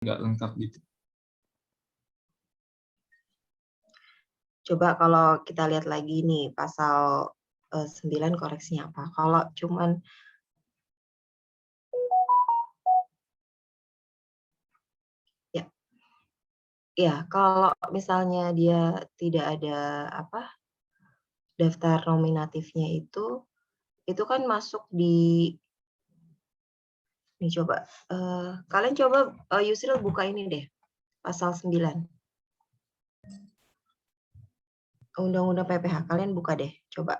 nggak lengkap gitu. Coba kalau kita lihat lagi nih pasal 9 koreksinya apa. Kalau cuman ya, ya kalau misalnya dia tidak ada apa daftar nominatifnya itu kan masuk di nih coba kalian coba Yusril buka ini deh pasal 9 Undang-Undang PPH kalian buka deh coba.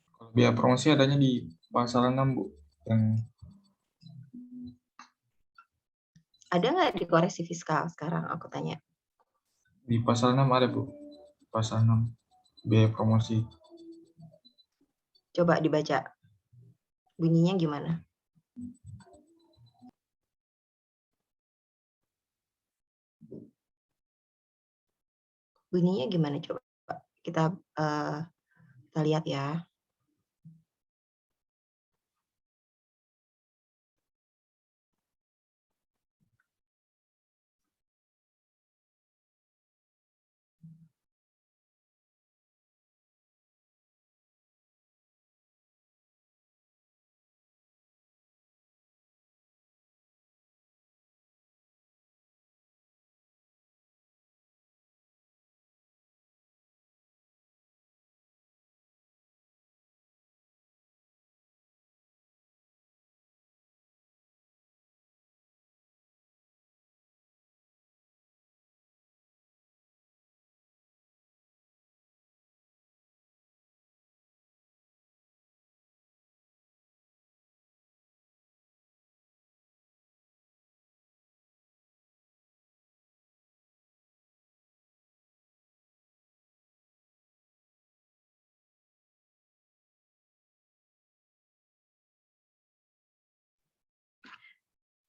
Kalau biaya promosi adanya di pasal 6, Bu. Yang Ada nggak di koreksi fiskal sekarang aku tanya? di pasal 6 ada, Bu. Pasal 6 biaya promosi. Coba dibaca bunyinya gimana. Bunyinya gimana coba kita kita lihat ya.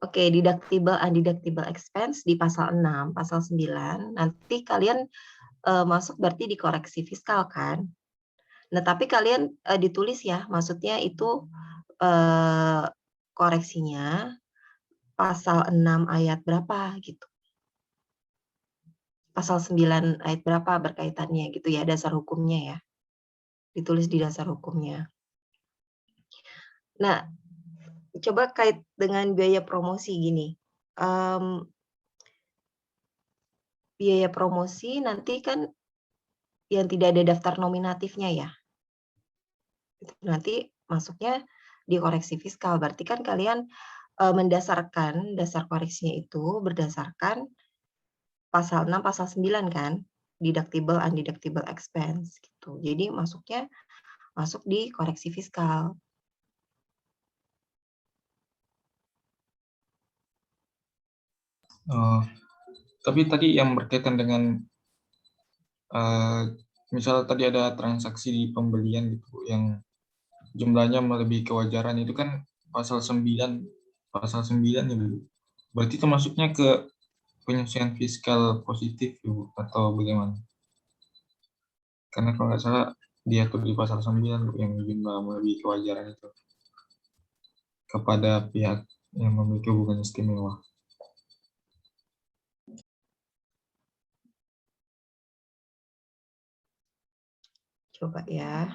Oke, deductible undeductible expense di pasal 6, pasal 9. Nanti kalian masuk berarti di koreksi fiskal kan. Nah, tapi kalian ditulis ya, maksudnya itu koreksinya pasal 6 ayat berapa gitu. Pasal 9 ayat berapa berkaitannya gitu ya, dasar hukumnya ya. Ditulis di dasar hukumnya. Nah, coba kait dengan biaya promosi gini. Biaya promosi nanti kan yang tidak ada daftar nominatifnya ya. Nanti masuknya di koreksi fiskal. Berarti kan kalian mendasarkan dasar koreksinya itu berdasarkan pasal 6, pasal 9 kan, deductible undeductible expense gitu. Jadi masuknya masuk di koreksi fiskal. Tapi tadi yang berkaitan dengan misal tadi ada transaksi di pembelian gitu yang jumlahnya melebihi kewajaran, itu kan pasal 9 ya, Bu. Berarti itu masuknya ke penyesuaian fiskal positif, Bu, atau bagaimana? Karena kalau nggak salah diatur di pasal 9, Bu, yang jumlah melebihi kewajaran itu kepada pihak yang memiliki hubungan istimewa. Coba ya.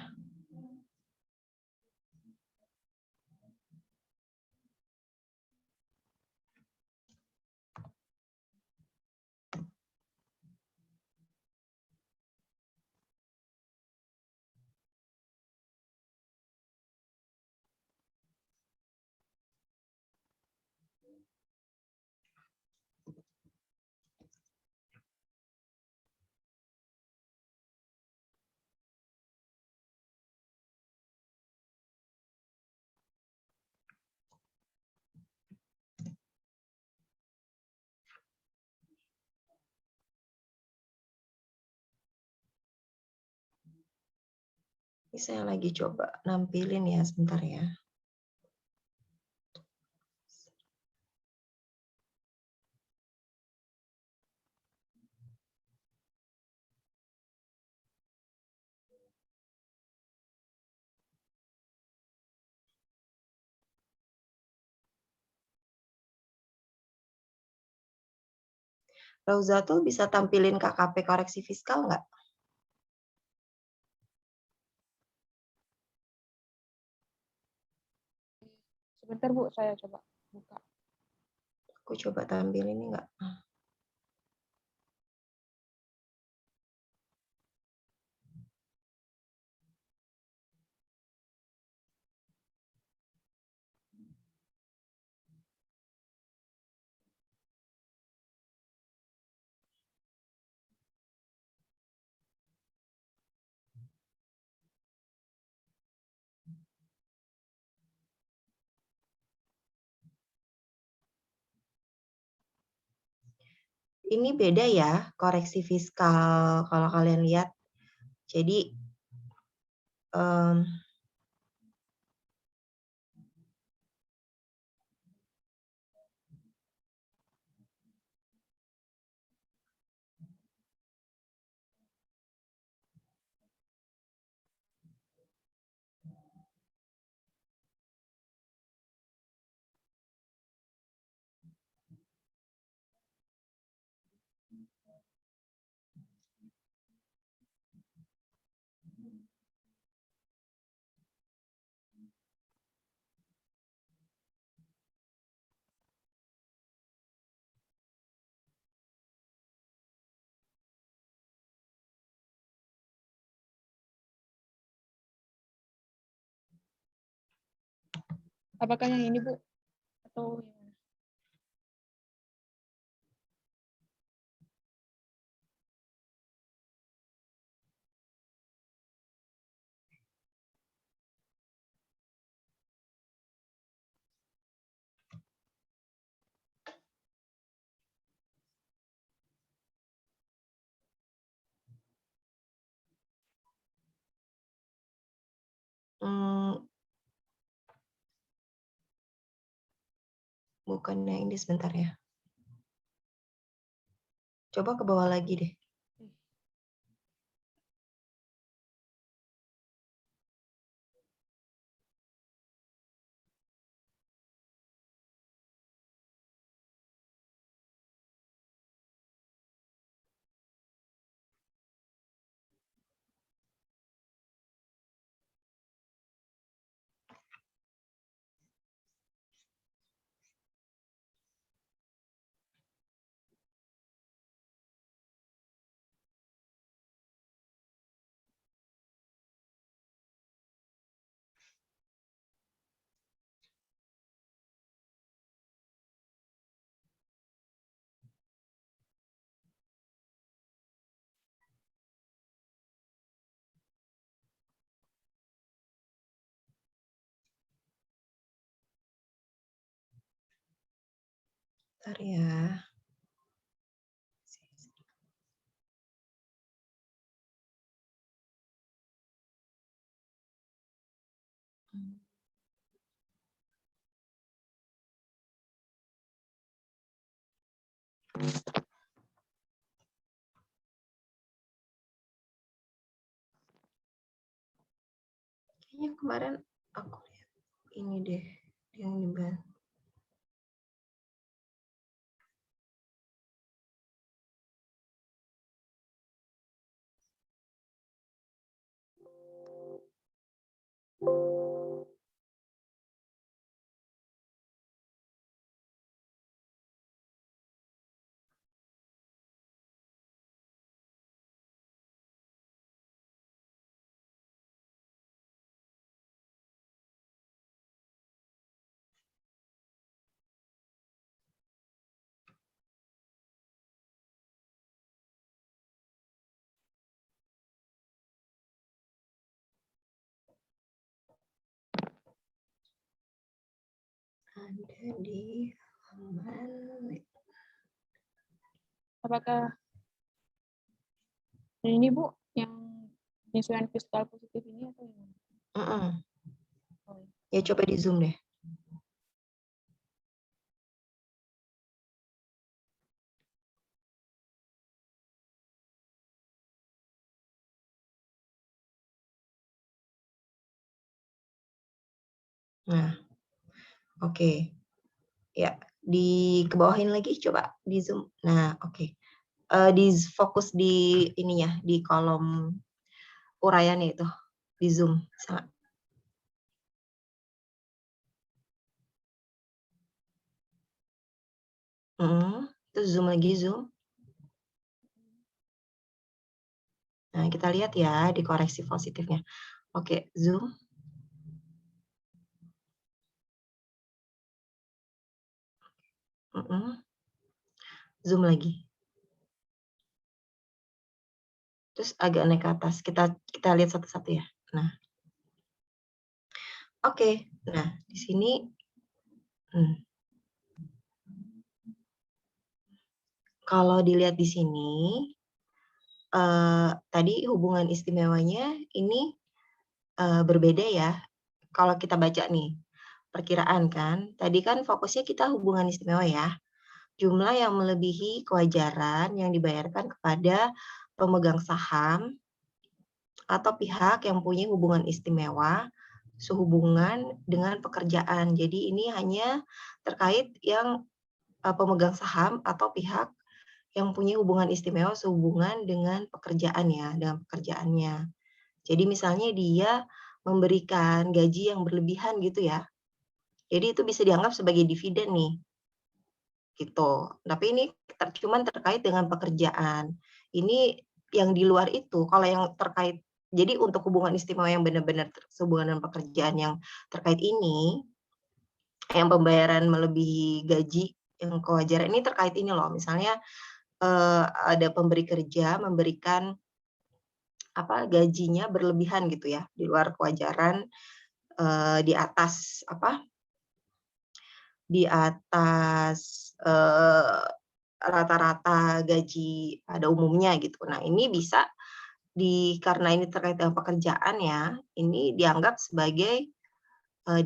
Ini saya lagi coba nampilin ya sebentar ya. Rauzatul bisa tampilin KKP koreksi fiskal nggak? Sebentar Bu, saya coba buka. Aku coba tampil ini nggak? Ini beda ya, koreksi fiskal kalau kalian lihat. Jadi Apakah yang ini Bu? Atau yang mana? bukan yang ini sebentar ya. Coba ke bawah lagi deh. Bentar ya. Kayaknya kemarin aku lihat ini deh yang dibahas. Ada di halaman. Apakah ini Bu yang penyesuaian fiskal positif ini atau yang mana? Oh, Ya coba di zoom deh. Nah, oke. Ya, di kebawahin lagi coba di zoom. Nah, oke. fokus di ininya, di kolom uraiannya itu, di zoom. Terus zoom lagi, zoom. Nah, kita lihat ya di koreksi positifnya. Oke, zoom. Zoom lagi. Terus agak naik ke atas. Kita lihat satu-satu ya. Nah, oke. Nah, di sini kalau dilihat di sini, tadi hubungan istimewanya ini berbeda ya. Kalau kita baca nih, perkiraan kan, tadi kan fokusnya kita hubungan istimewa ya. Jumlah yang melebihi kewajaran yang dibayarkan kepada pemegang saham atau pihak yang punya hubungan istimewa sehubungan dengan pekerjaan. Jadi ini hanya terkait yang pemegang saham atau pihak yang punya hubungan istimewa sehubungan dengan pekerjaan ya, dengan pekerjaannya. Jadi misalnya dia memberikan gaji yang berlebihan gitu ya. Jadi itu bisa dianggap sebagai dividen nih. Gitu. Tapi ini cuman terkait dengan pekerjaan. Ini yang di luar itu, kalau yang terkait, jadi untuk hubungan istimewa yang benar-benar sehubungan dengan pekerjaan yang terkait ini, yang pembayaran melebihi gaji yang kewajaran ini terkait ini loh. Misalnya ada pemberi kerja memberikan gajinya berlebihan gitu ya, di luar kewajaran, di atas rata-rata gaji pada umumnya gitu. Nah, ini bisa karena ini terkait dengan pekerjaan ya, ini dianggap sebagai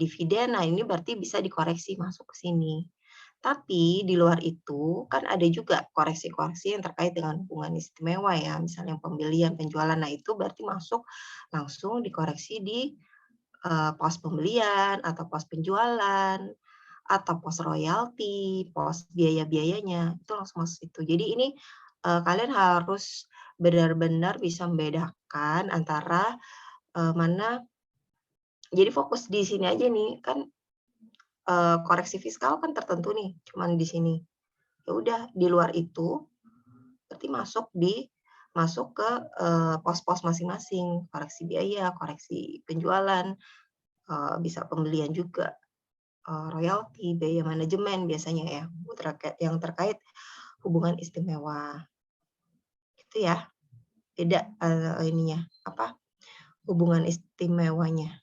dividen. Nah, ini berarti bisa dikoreksi masuk ke sini. Tapi di luar itu kan ada juga koreksi-koreksi yang terkait dengan hubungan istimewa ya, misalnya pembelian, penjualan. Nah, itu berarti masuk langsung dikoreksi di pos pembelian atau pos penjualan atau pos royalti, pos biaya-biayanya, itu langsung masuk situ. Jadi ini kalian harus benar-benar bisa membedakan antara mana, jadi fokus di sini aja nih, kan koreksi fiskal kan tertentu nih, cuman di sini. Ya udah, di luar itu berarti masuk ke pos-pos masing-masing, koreksi biaya, koreksi penjualan, bisa pembelian juga. Royalti, biaya manajemen biasanya ya, yang terkait hubungan istimewa. Itu ya, beda hubungan istimewanya.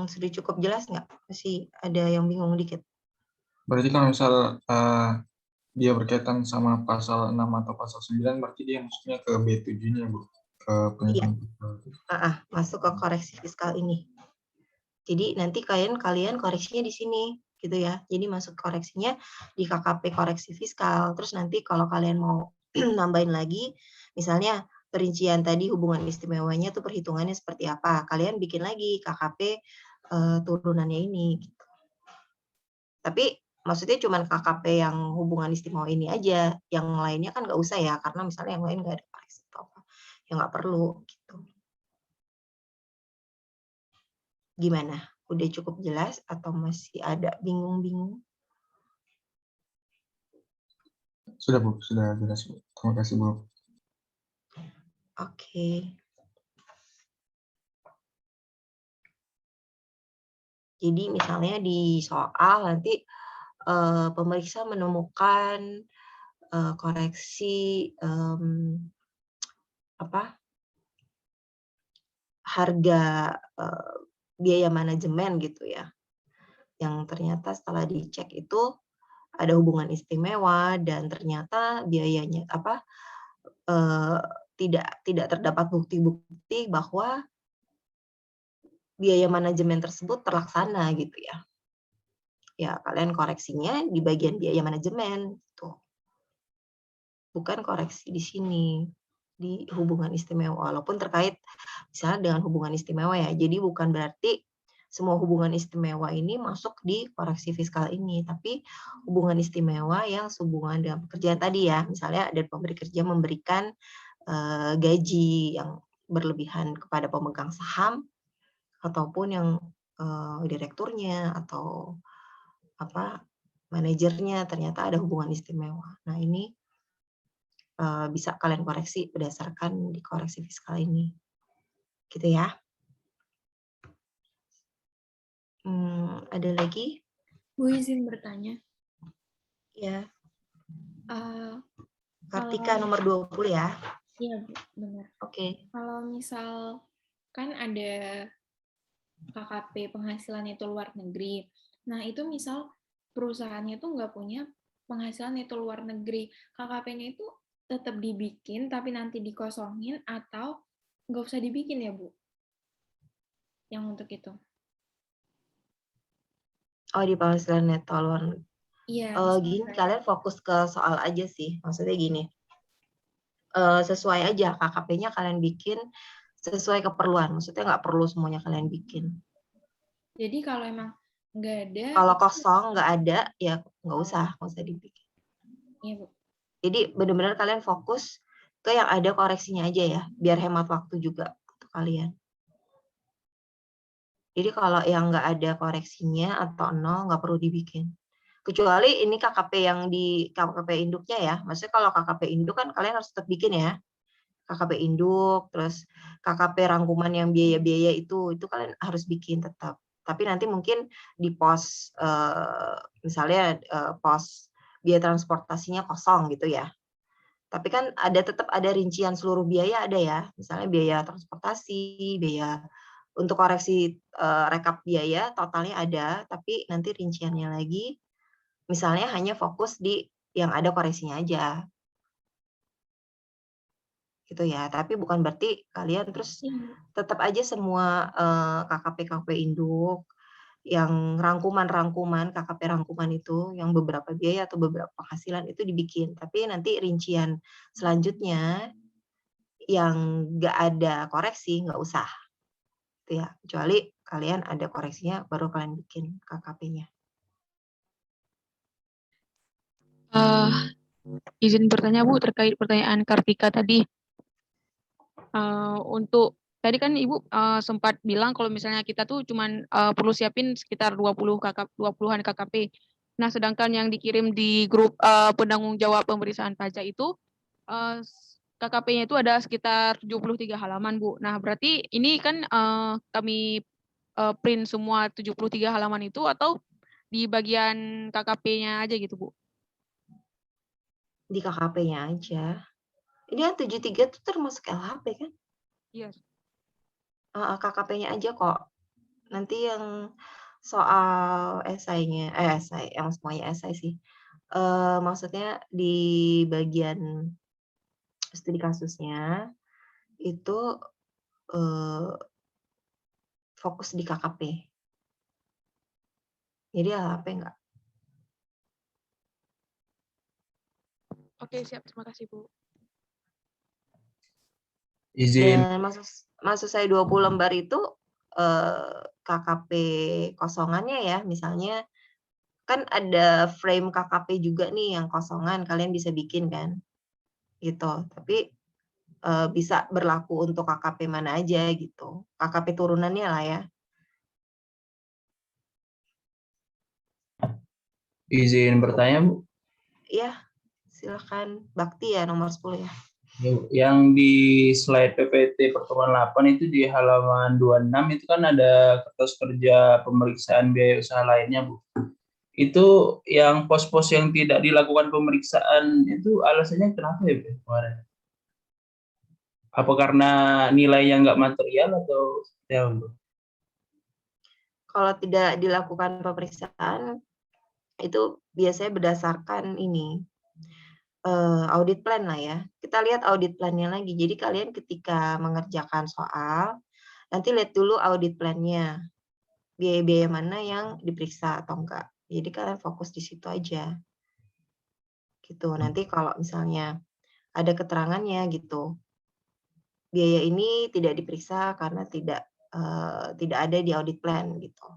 Sudah cukup jelas nggak? Masih ada yang bingung dikit? Berarti kalau misal dia berkaitan sama pasal 6 atau pasal 9, berarti dia masuknya ke B7-nya, Bu? Ke penyusunan fiskal. Masuk ke koreksi fiskal ini. Jadi nanti kalian koreksinya di sini gitu ya. Jadi masuk koreksinya di KKP koreksi fiskal. Terus nanti kalau kalian mau nambahin lagi, misalnya perincian tadi hubungan istimewanya tuh perhitungannya seperti apa, kalian bikin lagi KKP turunannya ini. Gitu. Tapi maksudnya cuma KKP yang hubungan istimewa ini aja, yang lainnya kan nggak usah ya, karena misalnya yang lain nggak ada koreksi atau apa, ya nggak perlu gitu. Gimana? Udah cukup jelas atau masih ada bingung-bingung? Sudah, Bu. Sudah jelas, Bu. Terima kasih, Bu. Oke. Jadi misalnya di soal nanti pemeriksa menemukan koreksi harga biaya manajemen gitu ya, yang ternyata setelah dicek itu ada hubungan istimewa dan ternyata biayanya tidak terdapat bukti-bukti bahwa biaya manajemen tersebut terlaksana gitu ya. Ya kalian koreksinya di bagian biaya manajemen tuh. Bukan koreksi di sini di hubungan istimewa, walaupun terkait misalnya dengan hubungan istimewa ya. Jadi bukan berarti semua hubungan istimewa ini masuk di koreksi fiskal ini, tapi hubungan istimewa yang sehubungan dengan pekerjaan tadi ya, misalnya ada pemberi kerja memberikan gaji yang berlebihan kepada pemegang saham ataupun yang direkturnya atau manajernya ternyata ada hubungan istimewa. Nah ini bisa kalian koreksi berdasarkan di koreksi fiskal ini, gitu ya. Ada lagi? Bu, izin bertanya. Ya. Kalau Kartika nomor 20 ya. Iya, Bu, benar. Oke. Kalau misal kan ada KKP penghasilan itu luar negeri. Nah, itu misal perusahaannya itu nggak punya penghasilan itu luar negeri. KKP-nya itu tetap dibikin, tapi nanti dikosongin atau nggak usah dibikin ya, Bu? Yang untuk itu. Oh, di penghasilan neto luar negeri. Iya. Gini, kalian fokus ke soal aja sih. Maksudnya gini, sesuai aja KKP-nya kalian bikin sesuai keperluan. Maksudnya nggak perlu semuanya kalian bikin. Jadi kalau emang nggak ada. Kalau kosong nggak ada, ya nggak usah dibikin. Iya, Bu. Jadi benar-benar kalian fokus ke yang ada koreksinya aja ya, biar hemat waktu juga untuk kalian. Jadi kalau yang nggak ada koreksinya atau nol nggak perlu dibikin. Kecuali ini KKP yang di KKP induknya ya. Maksudnya kalau KKP induk kan kalian harus tetap bikin ya. KKP induk, terus KKP rangkuman yang biaya-biaya itu kalian harus bikin tetap. Tapi nanti mungkin di pos misalnya pos biaya transportasinya kosong gitu ya. Tapi kan tetap ada rincian seluruh biaya ada ya. Misalnya biaya transportasi, biaya untuk koreksi rekap biaya totalnya ada, tapi nanti rinciannya lagi misalnya hanya fokus di yang ada koreksinya aja. Gitu ya. Tapi bukan berarti kalian terus tetap aja semua KKP induk yang rangkuman KKP rangkuman itu yang beberapa biaya atau beberapa penghasilan itu dibikin. Tapi nanti rincian selanjutnya yang nggak ada koreksi nggak usah. Gitu ya. Kecuali kalian ada koreksinya baru kalian bikin KKP-nya. Izin bertanya Bu terkait pertanyaan Kartika tadi. Untuk tadi kan Ibu sempat bilang kalau misalnya kita tuh cuman perlu siapin sekitar 20-an KKP. Nah, sedangkan yang dikirim di grup penanggung jawab pemeriksaan pajak itu KKP-nya itu ada sekitar 73 halaman, Bu. Nah, berarti ini kan kami print semua 73 halaman itu atau di bagian KKP-nya aja gitu, Bu? Di KKP-nya aja. Ini yang 73 itu termasuk LHP kan? Iya. KKP-nya aja kok. Nanti yang soal esainya, esai, yang semuanya esai sih. Maksudnya di bagian studi kasusnya itu fokus di KKP. Jadi LHP enggak. Oke, siap. Terima kasih, Bu. Izin. Dan maksud saya 20 lembar itu KKP kosongannya ya, misalnya kan ada frame KKP juga nih yang kosongan, kalian bisa bikin kan, gitu. Tapi bisa berlaku untuk KKP mana aja gitu, KKP turunannya lah ya. Izin bertanya, Bu. Iya, silakan. Bakti ya nomor 10 ya. Yang di slide PPT pertemuan 8 itu di halaman 26 itu kan ada kertas kerja pemeriksaan biaya usaha lainnya, Bu. Itu yang pos-pos yang tidak dilakukan pemeriksaan itu alasannya kenapa ya, Bu, kemarin? Apa karena nilainya nggak material atau seperti apa, Bu? Kalau tidak dilakukan pemeriksaan itu biasanya berdasarkan ini audit plan lah ya. Kita lihat audit plan-nya lagi. Jadi kalian ketika mengerjakan soal, nanti lihat dulu audit plan-nya. Biaya-biaya mana yang diperiksa atau enggak. Jadi kalian fokus di situ aja. Gitu. Nanti kalau misalnya ada keterangannya gitu. Biaya ini tidak diperiksa karena tidak tidak ada di audit plan gitu.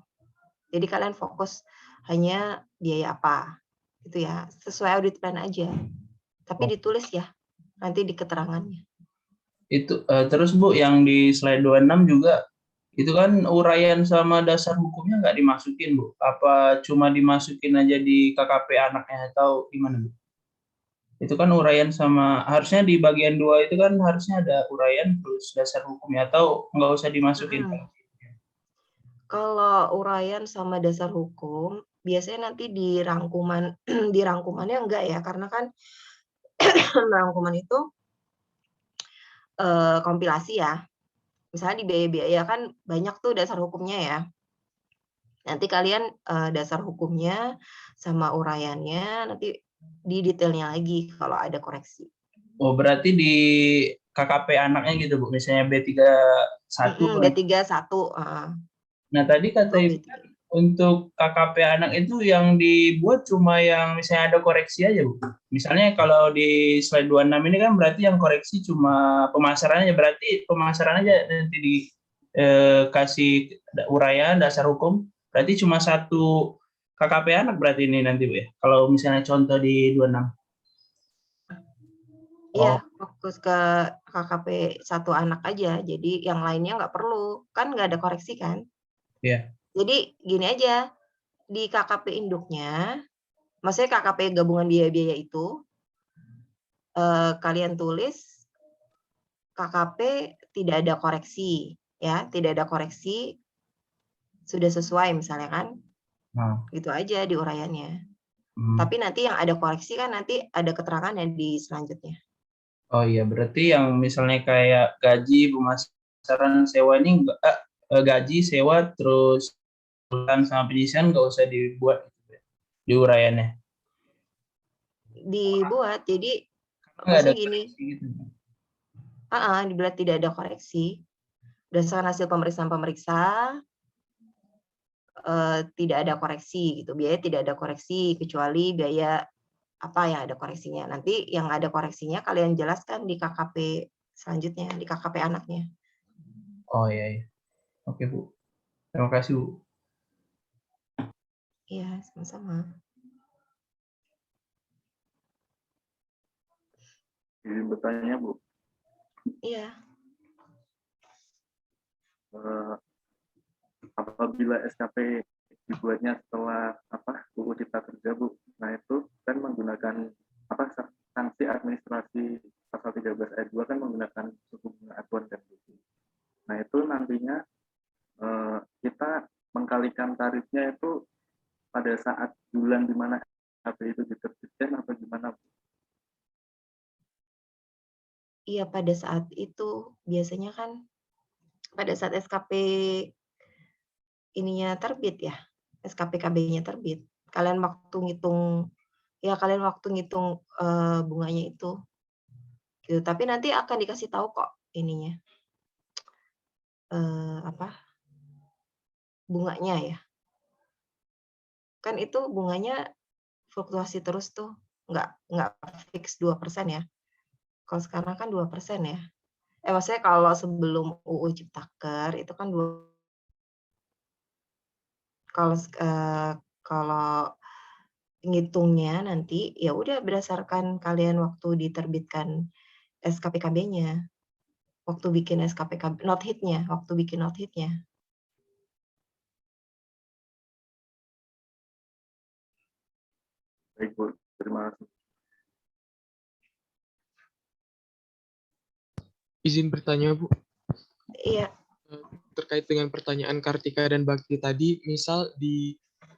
Jadi kalian fokus hanya biaya apa gitu ya, sesuai audit plan aja. Tapi ditulis ya nanti di keterangannya. Itu terus Bu, yang di slide 26 juga itu kan uraian sama dasar hukumnya nggak dimasukin Bu? Apa cuma dimasukin aja di KKP anaknya atau gimana Bu? Itu kan uraian sama harusnya di bagian 2 itu kan harusnya ada uraian plus dasar hukumnya, atau nggak usah dimasukin? Kalau uraian sama dasar hukum biasanya nanti di rangkuman di rangkumannya enggak ya, karena kan rangkuman itu kompilasi ya. Misalnya di biaya-biaya kan banyak tuh dasar hukumnya ya. Nanti kalian dasar hukumnya sama uraiannya nanti di detailnya lagi kalau ada koreksi. Oh, berarti di KKP anaknya gitu Bu, misalnya B31. B31. Nah, tadi kata Ibu untuk KKP anak itu yang dibuat cuma yang misalnya ada koreksi aja Bu. Misalnya kalau di slide 26 ini kan berarti yang koreksi cuma pemasarannya, berarti pemasaran aja nanti dikasih uraian dasar hukum, berarti cuma satu KKP anak berarti ini nanti Bu ya. Kalau misalnya contoh di 26. Iya, fokus ke KKP satu anak aja. Jadi yang lainnya nggak perlu, kan nggak ada koreksi kan? Iya. Jadi gini aja, di KKP induknya, maksudnya KKP gabungan biaya-biaya itu, kalian tulis KKP tidak ada koreksi, ya, tidak ada koreksi, sudah sesuai misalnya kan? Gitu aja di uraiannya. Tapi nanti yang ada koreksi kan nanti ada keterangannya di selanjutnya. Oh iya, berarti yang misalnya kayak gaji, pemasaran, sewa ini gaji, sewa, terus sama penyisian nggak usah dibuat di uraiannya. Dibuat, jadi Nggak ada maksudnya gini, gitu. dibuat tidak ada koreksi. Berdasarkan hasil pemeriksaan pemeriksa, tidak ada koreksi gitu. Biaya tidak ada koreksi kecuali biaya apa yang ada koreksinya. Nanti yang ada koreksinya kalian jelaskan di KKP selanjutnya, di KKP anaknya. Oh iya. Oke Bu. Terima kasih Bu. Iya, sama-sama. Izin bertanya Bu. Iya. Apabila SKP dibuatnya setelah UU Cipta Kerja Bu, nah itu kan menggunakan sanksi administrasi pasal 13 ayat 2 kan menggunakan suku bunga acuan dan bunga. Nah itu nantinya kita mengkalikan tarifnya itu pada saat bulan di mana SKP itu diterbitkan atau gimana Bu? Iya, pada saat itu biasanya kan pada saat SKP ininya terbit ya, SKP KB-nya terbit. Kalian waktu ngitung bunganya itu. Gitu. Tapi nanti akan dikasih tahu kok ininya. Bunganya ya. Kan itu bunganya fluktuasi terus tuh, nggak fix 2% ya. Kalau sekarang kan 2% ya. Maksudnya kalau sebelum UU Ciptaker itu kan kalau ngitungnya nanti ya udah berdasarkan kalian waktu diterbitkan SKPKB-nya. Waktu bikin SKPKB note hit-nya, waktu bikin note hit-nya. Baik Bu, terima kasih. Izin bertanya Bu. Iya. Terkait dengan pertanyaan Kartika dan Bakti tadi, misal di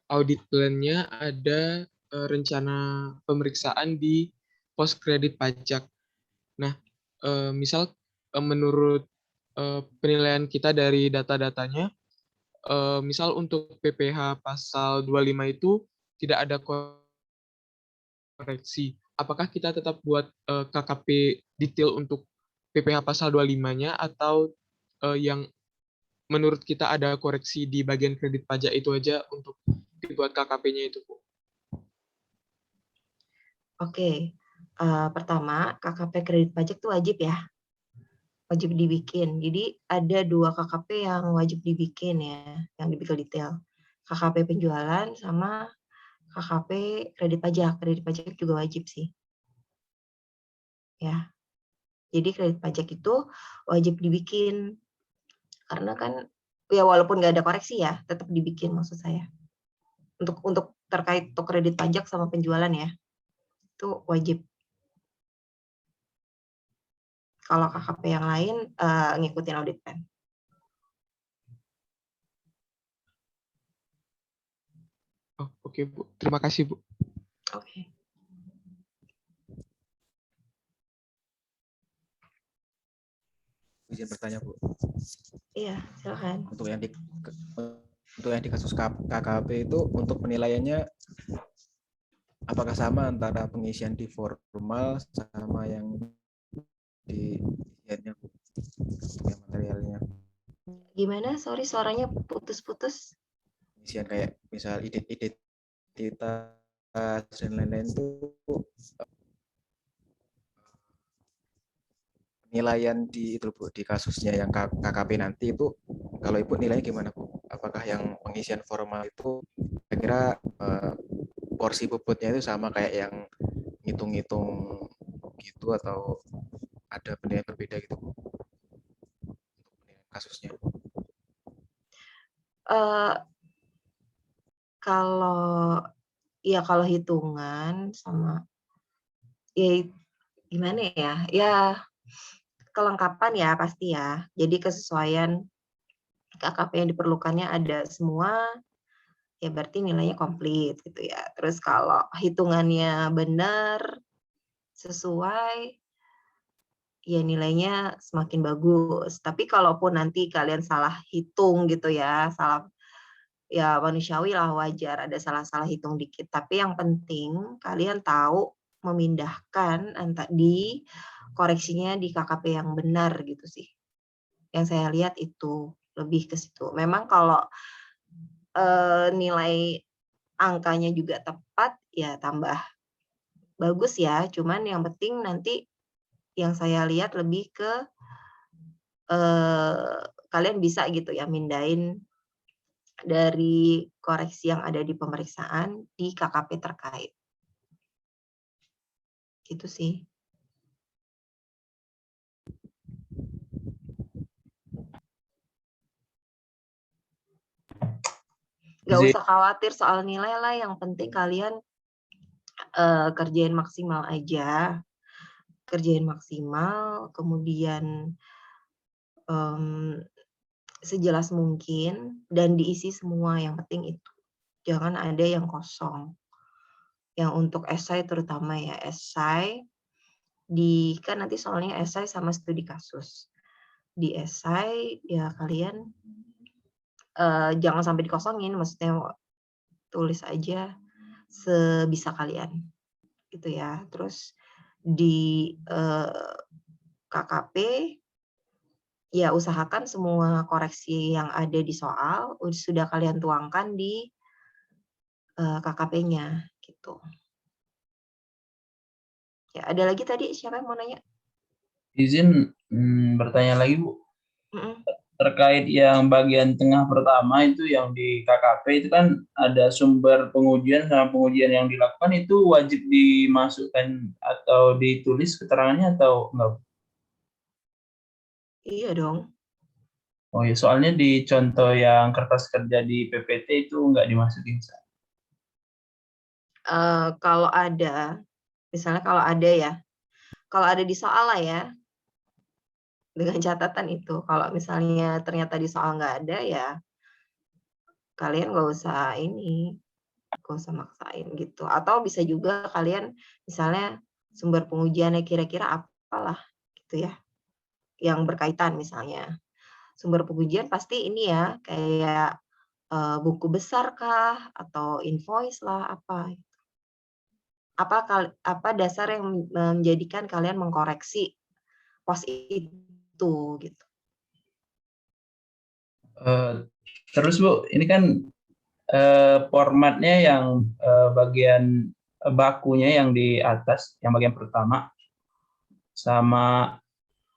audit plan-nya ada rencana pemeriksaan di pos kredit pajak. Nah, misal menurut penilaian kita dari data-datanya, misal untuk PPh pasal 25 itu tidak ada koreksi. Apakah kita tetap buat KKP detail untuk PPh pasal 25-nya atau yang menurut kita ada koreksi di bagian kredit pajak itu aja untuk dibuat KKP-nya itu, Bu? Oke. Pertama, KKP kredit pajak itu wajib ya. Wajib dibikin. Jadi ada 2 KKP yang wajib dibikin ya, yang dibikin detail. KKP penjualan sama KKP kredit pajak. Kredit pajak juga wajib sih. Ya. Jadi kredit pajak itu wajib dibikin. Karena kan ya walaupun nggak ada koreksi ya, tetap dibikin maksud saya. Untuk terkait untuk kredit pajak sama penjualan ya. Itu wajib. Kalau KKP yang lain ngikutin audit plan. Oh, oke Bu. Terima kasih Bu. Oke. Izin bertanya Bu. Iya, silakan. Untuk yang di kasus KKP itu untuk penilaiannya apakah sama antara pengisian di formal sama yang di isiannya Bu? Untuk yang materialnya. Gimana? Sorry, suaranya putus-putus. Isian kayak misal identitas dan lain-lain itu penilaian di itu Bu, di kasusnya yang KKP nanti itu kalau Ibu nilainya gimana Bu? Apakah yang pengisian formal itu kira-kira porsi bobotnya itu sama kayak yang ngitung-ngitung gitu atau ada penilaian berbeda gitu Bu? Untuk penilaian kasusnya. Kalau hitungan sama ya gimana ya? Ya kelengkapan ya pasti ya. Jadi kesesuaian KKP yang diperlukannya ada semua, ya berarti nilainya komplit gitu ya. Terus kalau hitungannya benar, sesuai, ya nilainya semakin bagus. Tapi kalaupun nanti kalian salah hitung gitu ya, salah ya manusiawi lah, wajar ada salah-salah hitung dikit. Tapi yang penting kalian tahu memindahkan di koreksinya di KKP yang benar gitu sih. Yang saya lihat itu lebih ke situ. Memang kalau nilai angkanya juga tepat ya tambah bagus ya. Cuman yang penting nanti yang saya lihat lebih ke kalian bisa gitu ya mindahin dari koreksi yang ada di pemeriksaan di KKP terkait. Gitu sih. Nggak usah khawatir soal nilai lah, yang penting kalian kerjain maksimal aja. Kerjain maksimal, kemudian sejelas mungkin, dan diisi semua, yang penting itu. Jangan ada yang kosong. Yang untuk esai terutama ya, esai, kan nanti soalnya esai sama studi kasus. Di esai, ya kalian jangan sampai dikosongin, maksudnya tulis aja sebisa kalian. Gitu ya. Terus di KKP, ya usahakan semua koreksi yang ada di soal sudah kalian tuangkan di KKP-nya gitu. Ya, ada lagi tadi siapa yang mau nanya? Izin bertanya lagi Bu. Terkait yang bagian tengah pertama itu yang di KKP itu kan ada sumber pengujian sama pengujian yang dilakukan, itu wajib dimasukkan atau ditulis keterangannya atau enggak? Iya dong. Oh ya, soalnya di contoh yang kertas kerja di PPT itu nggak dimasukin. Kalau ada, misalnya kalau ada di soal lah ya, dengan catatan itu, kalau misalnya ternyata di soal nggak ada ya, kalian nggak usah maksain gitu. Atau bisa juga kalian misalnya sumber pengujiannya kira-kira apalah gitu ya, yang berkaitan misalnya. Sumber pengujian pasti ini ya, kayak buku besar kah, atau invoice lah, apa dasar yang menjadikan kalian mengkoreksi pos itu gitu. Terus Bu, ini kan formatnya yang bagian bakunya yang di atas, yang bagian pertama, sama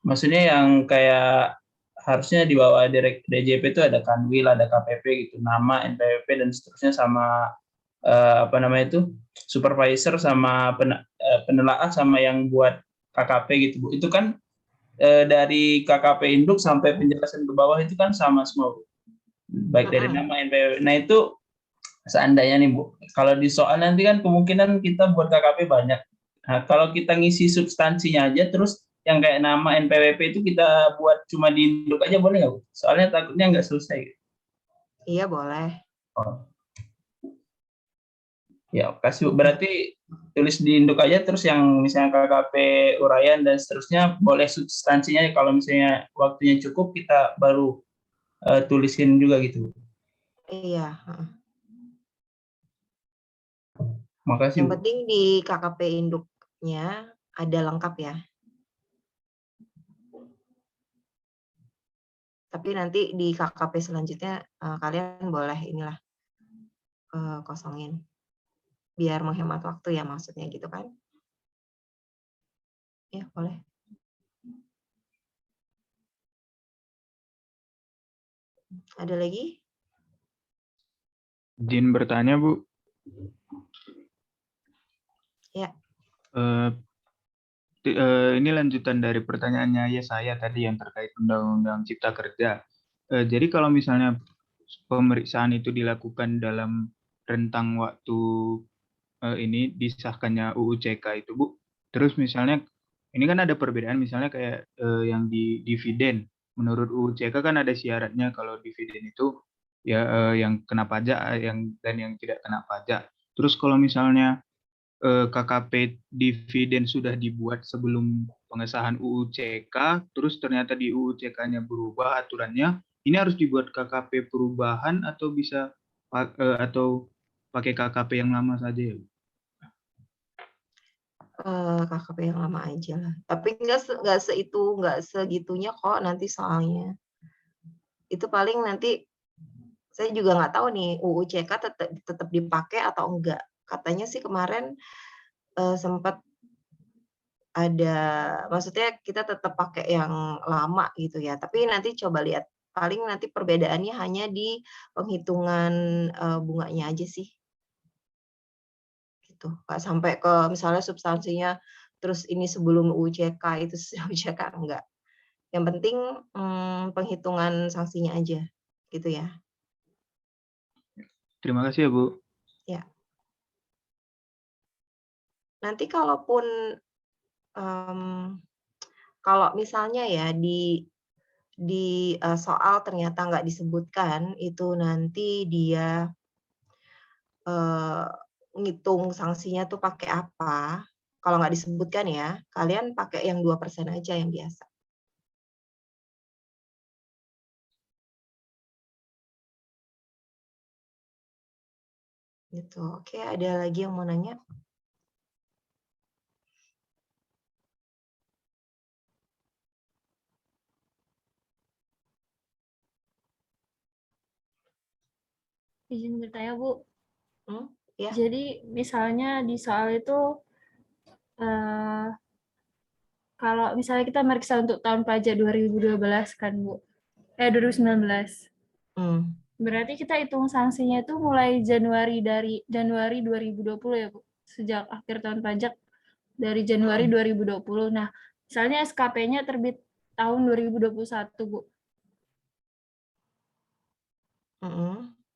Maksudnya yang kayak harusnya di bawah DJP itu ada Kanwil, ada KPP gitu, nama, NPWP dan seterusnya sama apa namanya itu supervisor sama penelaah sama yang buat KKP gitu Bu. Itu kan dari KKP induk sampai penjelasan ke bawah itu kan sama semua Bu. Baik dari nama NPWP. Nah itu seandainya nih Bu, kalau di soal nanti kan kemungkinan kita buat KKP banyak. Nah, kalau kita ngisi substansinya aja terus yang kayak nama NPWP itu kita buat cuma di induk aja boleh nggak Bu? Soalnya takutnya nggak selesai. Iya, boleh. Oh. Ya, kasih Bu. Berarti tulis di induk aja terus yang misalnya KKP uraian dan seterusnya boleh substansinya kalau misalnya waktunya cukup kita baru tulisin juga gitu. Iya. Makasih Yang Bu. penting di KKP induknya ada lengkap ya. Tapi nanti di KKP selanjutnya kalian boleh inilah kosongin. Biar menghemat waktu ya maksudnya gitu kan. Ya, boleh. Ada lagi? Izin bertanya, Bu. Ya. Ini lanjutan dari pertanyaannya ya saya tadi yang terkait Undang-Undang Cipta Kerja. Jadi kalau misalnya pemeriksaan itu dilakukan dalam rentang waktu ini disahkannya UU CK itu, Bu. Terus misalnya ini kan ada perbedaan misalnya kayak yang di dividen. Menurut UU CK kan ada syaratnya kalau dividen itu ya yang kena pajak dan yang tidak kena pajak. Terus kalau misalnya KKP dividen sudah dibuat sebelum pengesahan UU CK, terus ternyata di UU CK-nya berubah aturannya, ini harus dibuat KKP perubahan atau bisa atau pakai KKP yang lama saja ya? KKP yang lama aja lah. Tapi nggak segitunya kok nanti soalnya. Itu paling nanti saya juga nggak tahu nih UU CK tetap dipakai atau enggak. Katanya sih kemarin sempat ada, maksudnya kita tetap pakai yang lama gitu ya. Tapi nanti coba lihat, paling nanti perbedaannya hanya di penghitungan bunganya aja sih. Gitu. Nggak sampai ke misalnya substansinya terus ini sebelum UU CK itu UU CK enggak. Yang penting penghitungan sanksinya aja gitu ya. Terima kasih ya, Bu. Ya. Nanti kalaupun kalau misalnya ya di soal ternyata nggak disebutkan, itu nanti dia ngitung sanksinya tuh pakai apa, kalau nggak disebutkan ya, kalian pakai yang 2% aja yang biasa. Gitu. Oke, ada lagi yang mau nanya? Izin bertanya, Bu. Ya. Jadi misalnya di soal itu kalau misalnya kita meriksa untuk tahun pajak 2012 kan, Bu. 2019. Berarti kita hitung sanksinya itu mulai Januari 2020 ya, Bu. Sejak akhir tahun pajak dari Januari 2020. Nah, misalnya SKP-nya terbit tahun 2021, Bu.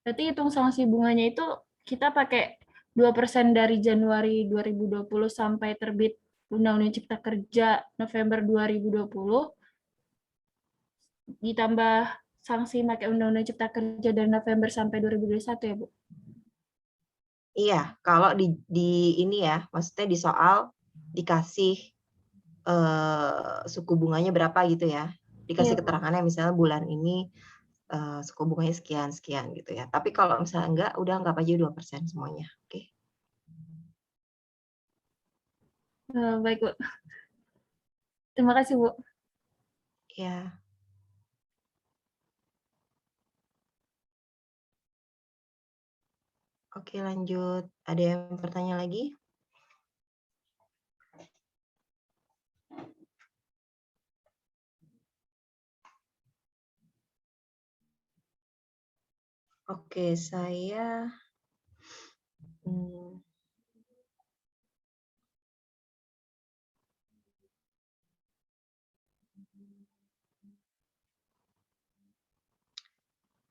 Berarti hitung sanksi bunganya itu kita pakai 2% dari Januari 2020 sampai terbit Undang-Undang Cipta Kerja November 2020, ditambah sanksi pakai Undang-Undang Cipta Kerja dari November sampai 2021 ya, Bu? Iya, kalau di ini ya, maksudnya di soal dikasih suku bunganya berapa gitu ya. Dikasih keterangannya misalnya bulan ini suku bunganya sekian gitu ya. Tapi kalau misalnya enggak, udah anggap aja 2% semuanya. Oke. Baik, Bu. Terima kasih, Bu. Ya. Oke, lanjut. Ada yang bertanya lagi? Oke, saya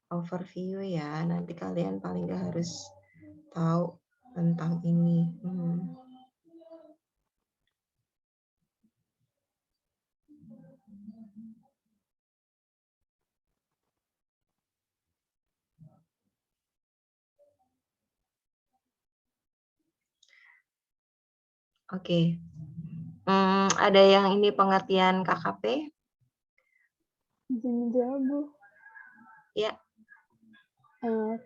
overview ya. Nanti kalian paling nggak harus tahu tentang ini. Oke. Ada yang ini pengertian KKP? Izin jawab, Bu. Ya.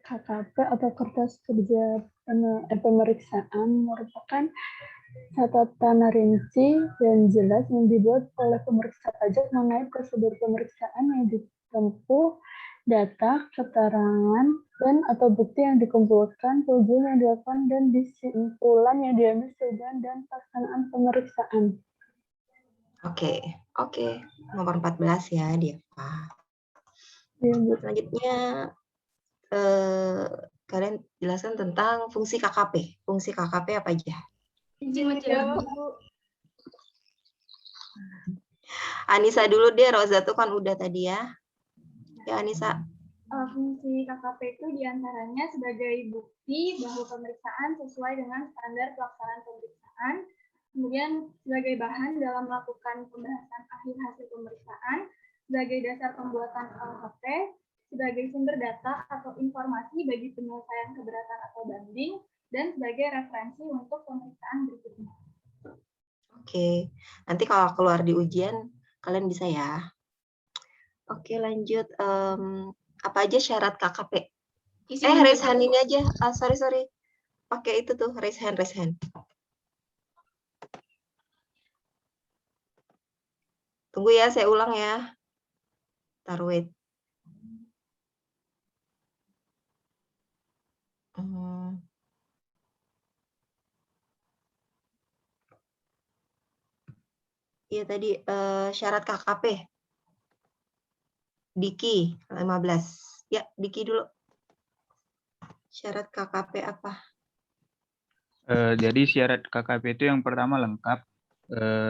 KKP atau kertas kerja pemeriksaan merupakan catatan rinci dan jelas yang dibuat oleh pemeriksa pajak mengenai prosedur pemeriksaan yang ditempuh, data, keterangan, dan atau bukti yang dikumpulkan, tujuan yang dilakukan, dan kesimpulan yang diambil tujuan dan pelaksanaan pemeriksaan. Oke. Nomor 14 ya, Dieva. Selanjutnya, kalian jelaskan tentang fungsi KKP. Fungsi KKP apa aja? Izin menjawab, Bu. Anissa dulu deh, Roza tuh kan udah tadi ya. Ya, Anissa. Fungsi KKP itu diantaranya sebagai bukti bahwa pemeriksaan sesuai dengan standar pelaksanaan pemeriksaan, kemudian sebagai bahan dalam melakukan pembahasan akhir hasil pemeriksaan, sebagai dasar pembuatan LHP, sebagai sumber data atau informasi bagi penyelesaian keberatan atau banding, dan sebagai referensi untuk pemeriksaan berikutnya. Oke, nanti kalau keluar di ujian, kalian bisa ya. Oke, lanjut. Apa aja syarat KKP? Raise hand ini aja. Sorry. Pakai itu tuh, raise hand. Tunggu ya, saya ulang ya. Wait. Iya tadi syarat KKP. Diki 15. Ya, Diki dulu. Syarat KKP apa? Jadi syarat KKP itu yang pertama lengkap.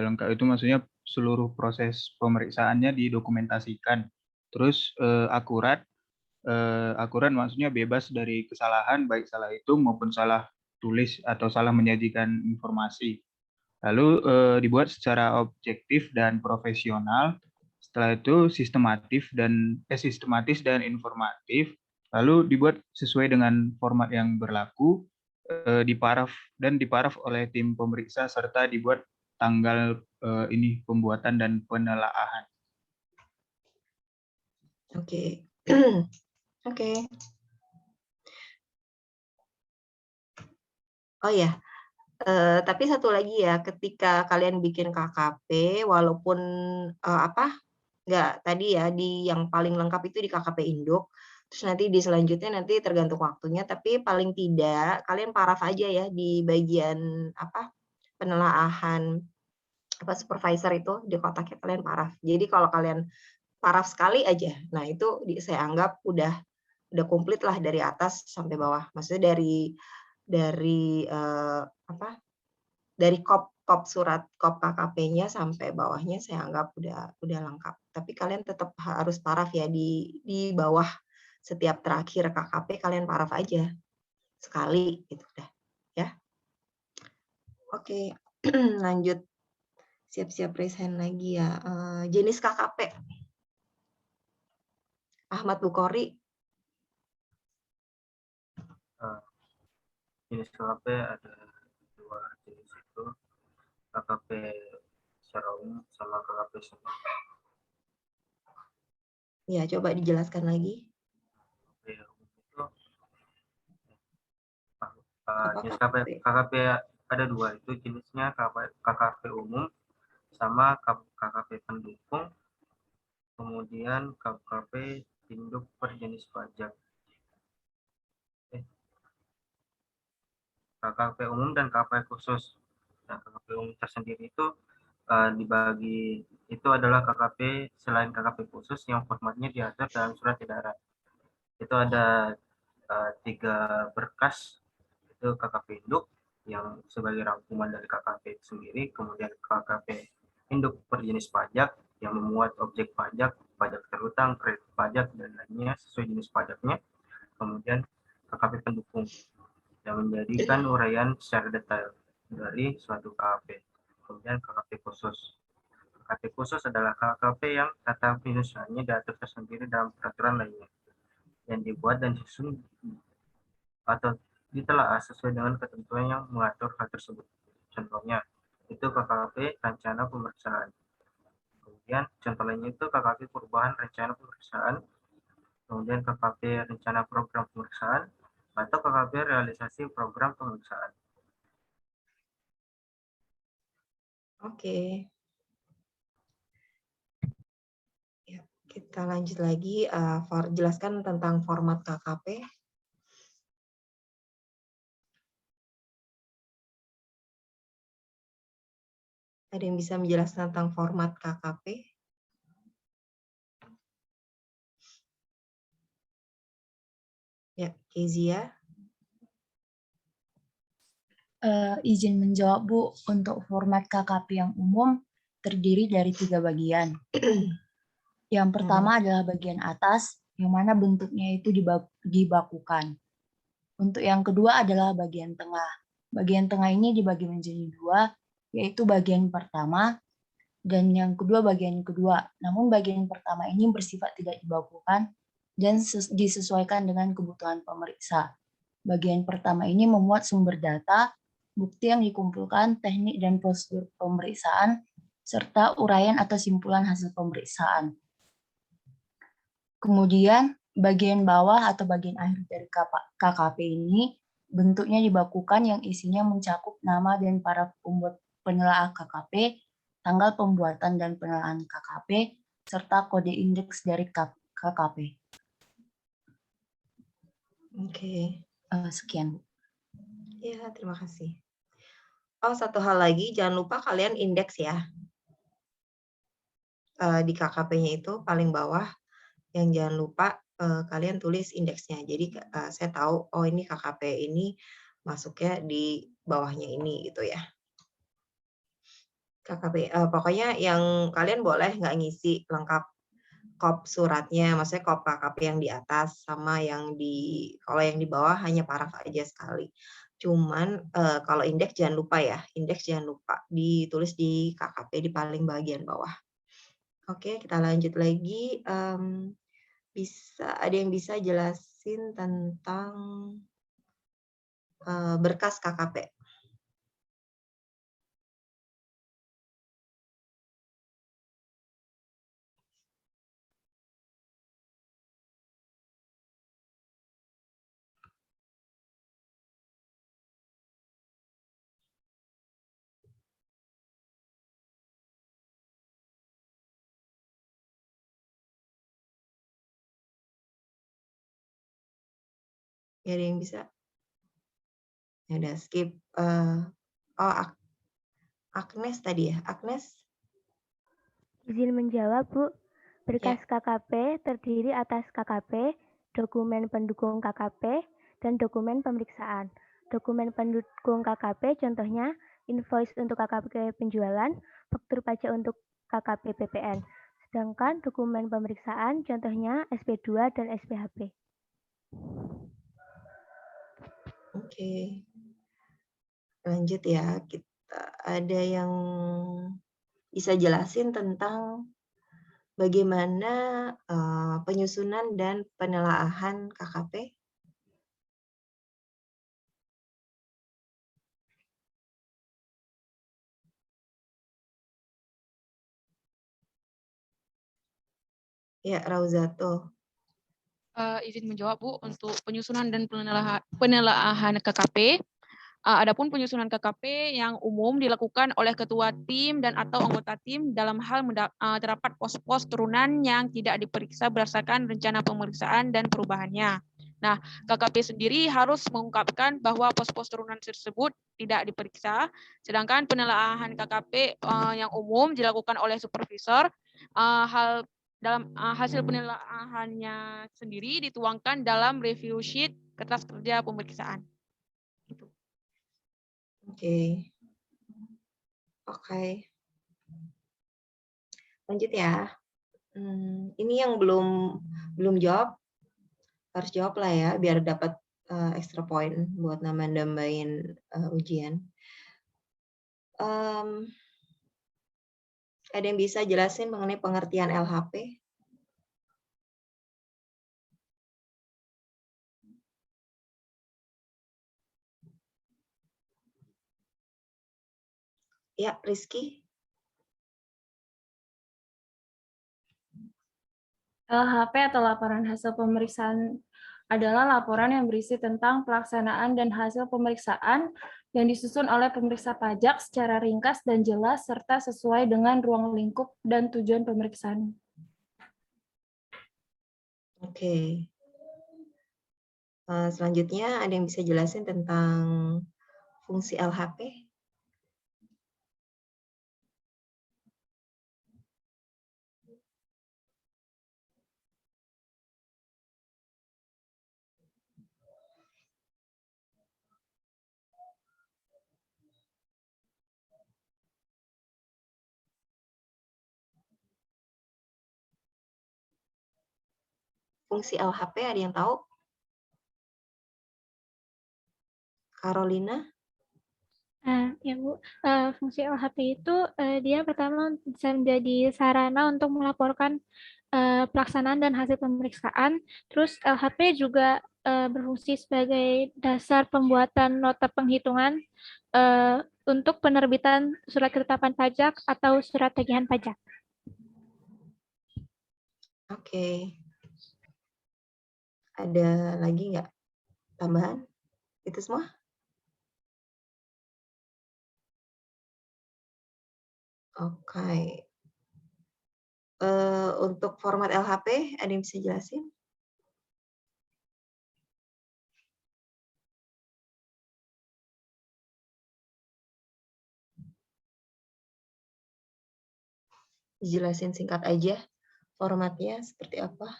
Lengkap itu maksudnya seluruh proses pemeriksaannya didokumentasikan. Terus akurat. Akurat maksudnya bebas dari kesalahan, baik salah hitung maupun salah tulis atau salah menyajikan informasi. Lalu dibuat secara objektif dan profesional. Setelah itu sistematis dan informatif. Lalu dibuat sesuai dengan format yang berlaku, diparaf oleh tim pemeriksa serta dibuat tanggal pembuatan dan penelaahan. Oke. Oke. Oh ya. Tapi satu lagi ya, ketika kalian bikin KKP, walaupun nggak tadi ya di yang paling lengkap itu di KKP Induk, terus nanti di selanjutnya nanti tergantung waktunya, tapi paling tidak kalian paraf aja ya di bagian penelaahan supervisor itu di kotaknya kalian paraf. Jadi kalau kalian paraf sekali aja, nah itu saya anggap udah komplit lah dari atas sampai bawah. Maksudnya dari kop surat kop KKP-nya sampai bawahnya saya anggap udah lengkap. Tapi kalian tetap harus paraf ya di bawah setiap terakhir KKP kalian paraf aja sekali gitu dah ya. Oke, lanjut. Siap-siap raise hand lagi ya. Jenis KKP. Ahmad Bukhari. Jenis KKP ada dua jenis itu, KKP secara umum sama KKP semua. Ya, coba dijelaskan lagi. Jenis KKP ada dua, itu jenisnya KKP umum sama KKP pendukung, kemudian KKP induk per jenis pajak. KKP umum dan KKP khusus. Nah, KKP umum tersendiri itu dibagi, itu adalah KKP selain KKP khusus yang formatnya diatur dalam surat edaran. Itu ada 3 berkas, itu KKP induk yang sebagai rangkuman dari KKP itu sendiri, kemudian KKP induk per jenis pajak yang memuat objek pajak, pajak terhutang, kredit pajak, dan lainnya sesuai jenis pajaknya, kemudian KKP pendukung yang menjadikan uraian secara detail dari suatu KKP, kemudian KKP khusus. KKP khusus adalah KKP yang tata penyusunannya diatur tersendiri dalam peraturan lainnya, yang dibuat dan disusun atau ditelaah sesuai dengan ketentuan yang mengatur hal tersebut. Contohnya, itu KKP rencana pemeriksaan. Kemudian contoh lainnya itu KKP perubahan rencana pemeriksaan, kemudian KKP rencana program pemeriksaan, atau KKP realisasi program pemeriksaan. Oke. Ya, kita lanjut lagi, jelaskan tentang format KKP. Ada yang bisa menjelaskan tentang format KKP? Ya, Kezia. Izin menjawab, Bu. Untuk format KKP yang umum terdiri dari 3 bagian. Yang pertama adalah bagian atas, yang mana bentuknya itu dibakukan. Untuk yang kedua adalah bagian tengah. Bagian tengah ini dibagi menjadi 2, yaitu bagian pertama dan yang kedua bagian kedua. Namun bagian pertama ini bersifat tidak dibakukan dan disesuaikan dengan kebutuhan pemeriksa. Bagian pertama ini memuat sumber data, bukti yang dikumpulkan, teknik dan prosedur pemeriksaan, serta uraian atau simpulan hasil pemeriksaan. Kemudian bagian bawah atau bagian akhir dari KKP ini bentuknya dibakukan yang isinya mencakup nama dan para pembuat penelaah KKP, tanggal pembuatan dan penelahan KKP, serta kode indeks dari KKP. Oke. Sekian, Bu. Ya, terima kasih. Oh, satu hal lagi, jangan lupa kalian indeks ya. Di KKP-nya itu paling bawah, yang jangan lupa kalian tulis indeksnya. Jadi saya tahu, oh ini KKP ini masuknya di bawahnya ini gitu ya. KKP, pokoknya yang kalian boleh nggak ngisi lengkap kop suratnya, maksudnya kop KKP yang di atas sama yang kalau yang di bawah hanya paraf aja sekali. Cuman kalau indeks jangan lupa ya, indeks jangan lupa ditulis di KKP di paling bagian bawah. Oke, kita lanjut lagi. Ada yang bisa jelasin tentang berkas KKP? Ya, ada yang bisa? Ya udah skip. Agnes tadi ya, Agnes? Izin menjawab, Bu. Berkas KKP terdiri atas KKP, dokumen pendukung KKP, dan dokumen pemeriksaan. Dokumen pendukung KKP contohnya invoice untuk KKP penjualan, faktur pajak untuk KKP PPN. Sedangkan dokumen pemeriksaan contohnya SP2 dan SPHP. Oke. Lanjut ya, kita ada yang bisa jelasin tentang bagaimana penyusunan dan penelaahan KKP? Ya, Rauzato. Izin menjawab, Bu, untuk penyusunan dan penelaahan KKP. Adapun penyusunan KKP yang umum dilakukan oleh ketua tim dan atau anggota tim dalam hal terdapat pos-pos turunan yang tidak diperiksa berdasarkan rencana pemeriksaan dan perubahannya. Nah, KKP sendiri harus mengungkapkan bahwa pos-pos turunan tersebut tidak diperiksa, sedangkan penelaahan KKP yang umum dilakukan oleh supervisor. Hal dalam hasil penilaiannya sendiri dituangkan dalam review sheet kertas kerja pemeriksaan. Oke. Lanjut ya. Ini yang belum jawab, harus jawab lah ya, biar dapat extra point buat nambah-nambahin ujian. Ada yang bisa jelasin mengenai pengertian LHP? Ya, Rizky. LHP atau laporan hasil pemeriksaan adalah laporan yang berisi tentang pelaksanaan dan hasil pemeriksaan yang disusun oleh pemeriksa pajak secara ringkas dan jelas serta sesuai dengan ruang lingkup dan tujuan pemeriksaan. Oke. Selanjutnya ada yang bisa jelasin tentang fungsi LHP? Fungsi LHP ada yang tahu? Carolina? Ya Bu, fungsi LHP itu dia pertama bisa menjadi sarana untuk melaporkan pelaksanaan dan hasil pemeriksaan. Terus LHP juga berfungsi sebagai dasar pembuatan nota penghitungan untuk penerbitan surat ketetapan pajak atau surat tagihan pajak. Oke. Ada lagi nggak tambahan? Itu semua? Oke. Untuk format LHP, ada yang bisa jelasin? Jelasin singkat aja formatnya seperti apa?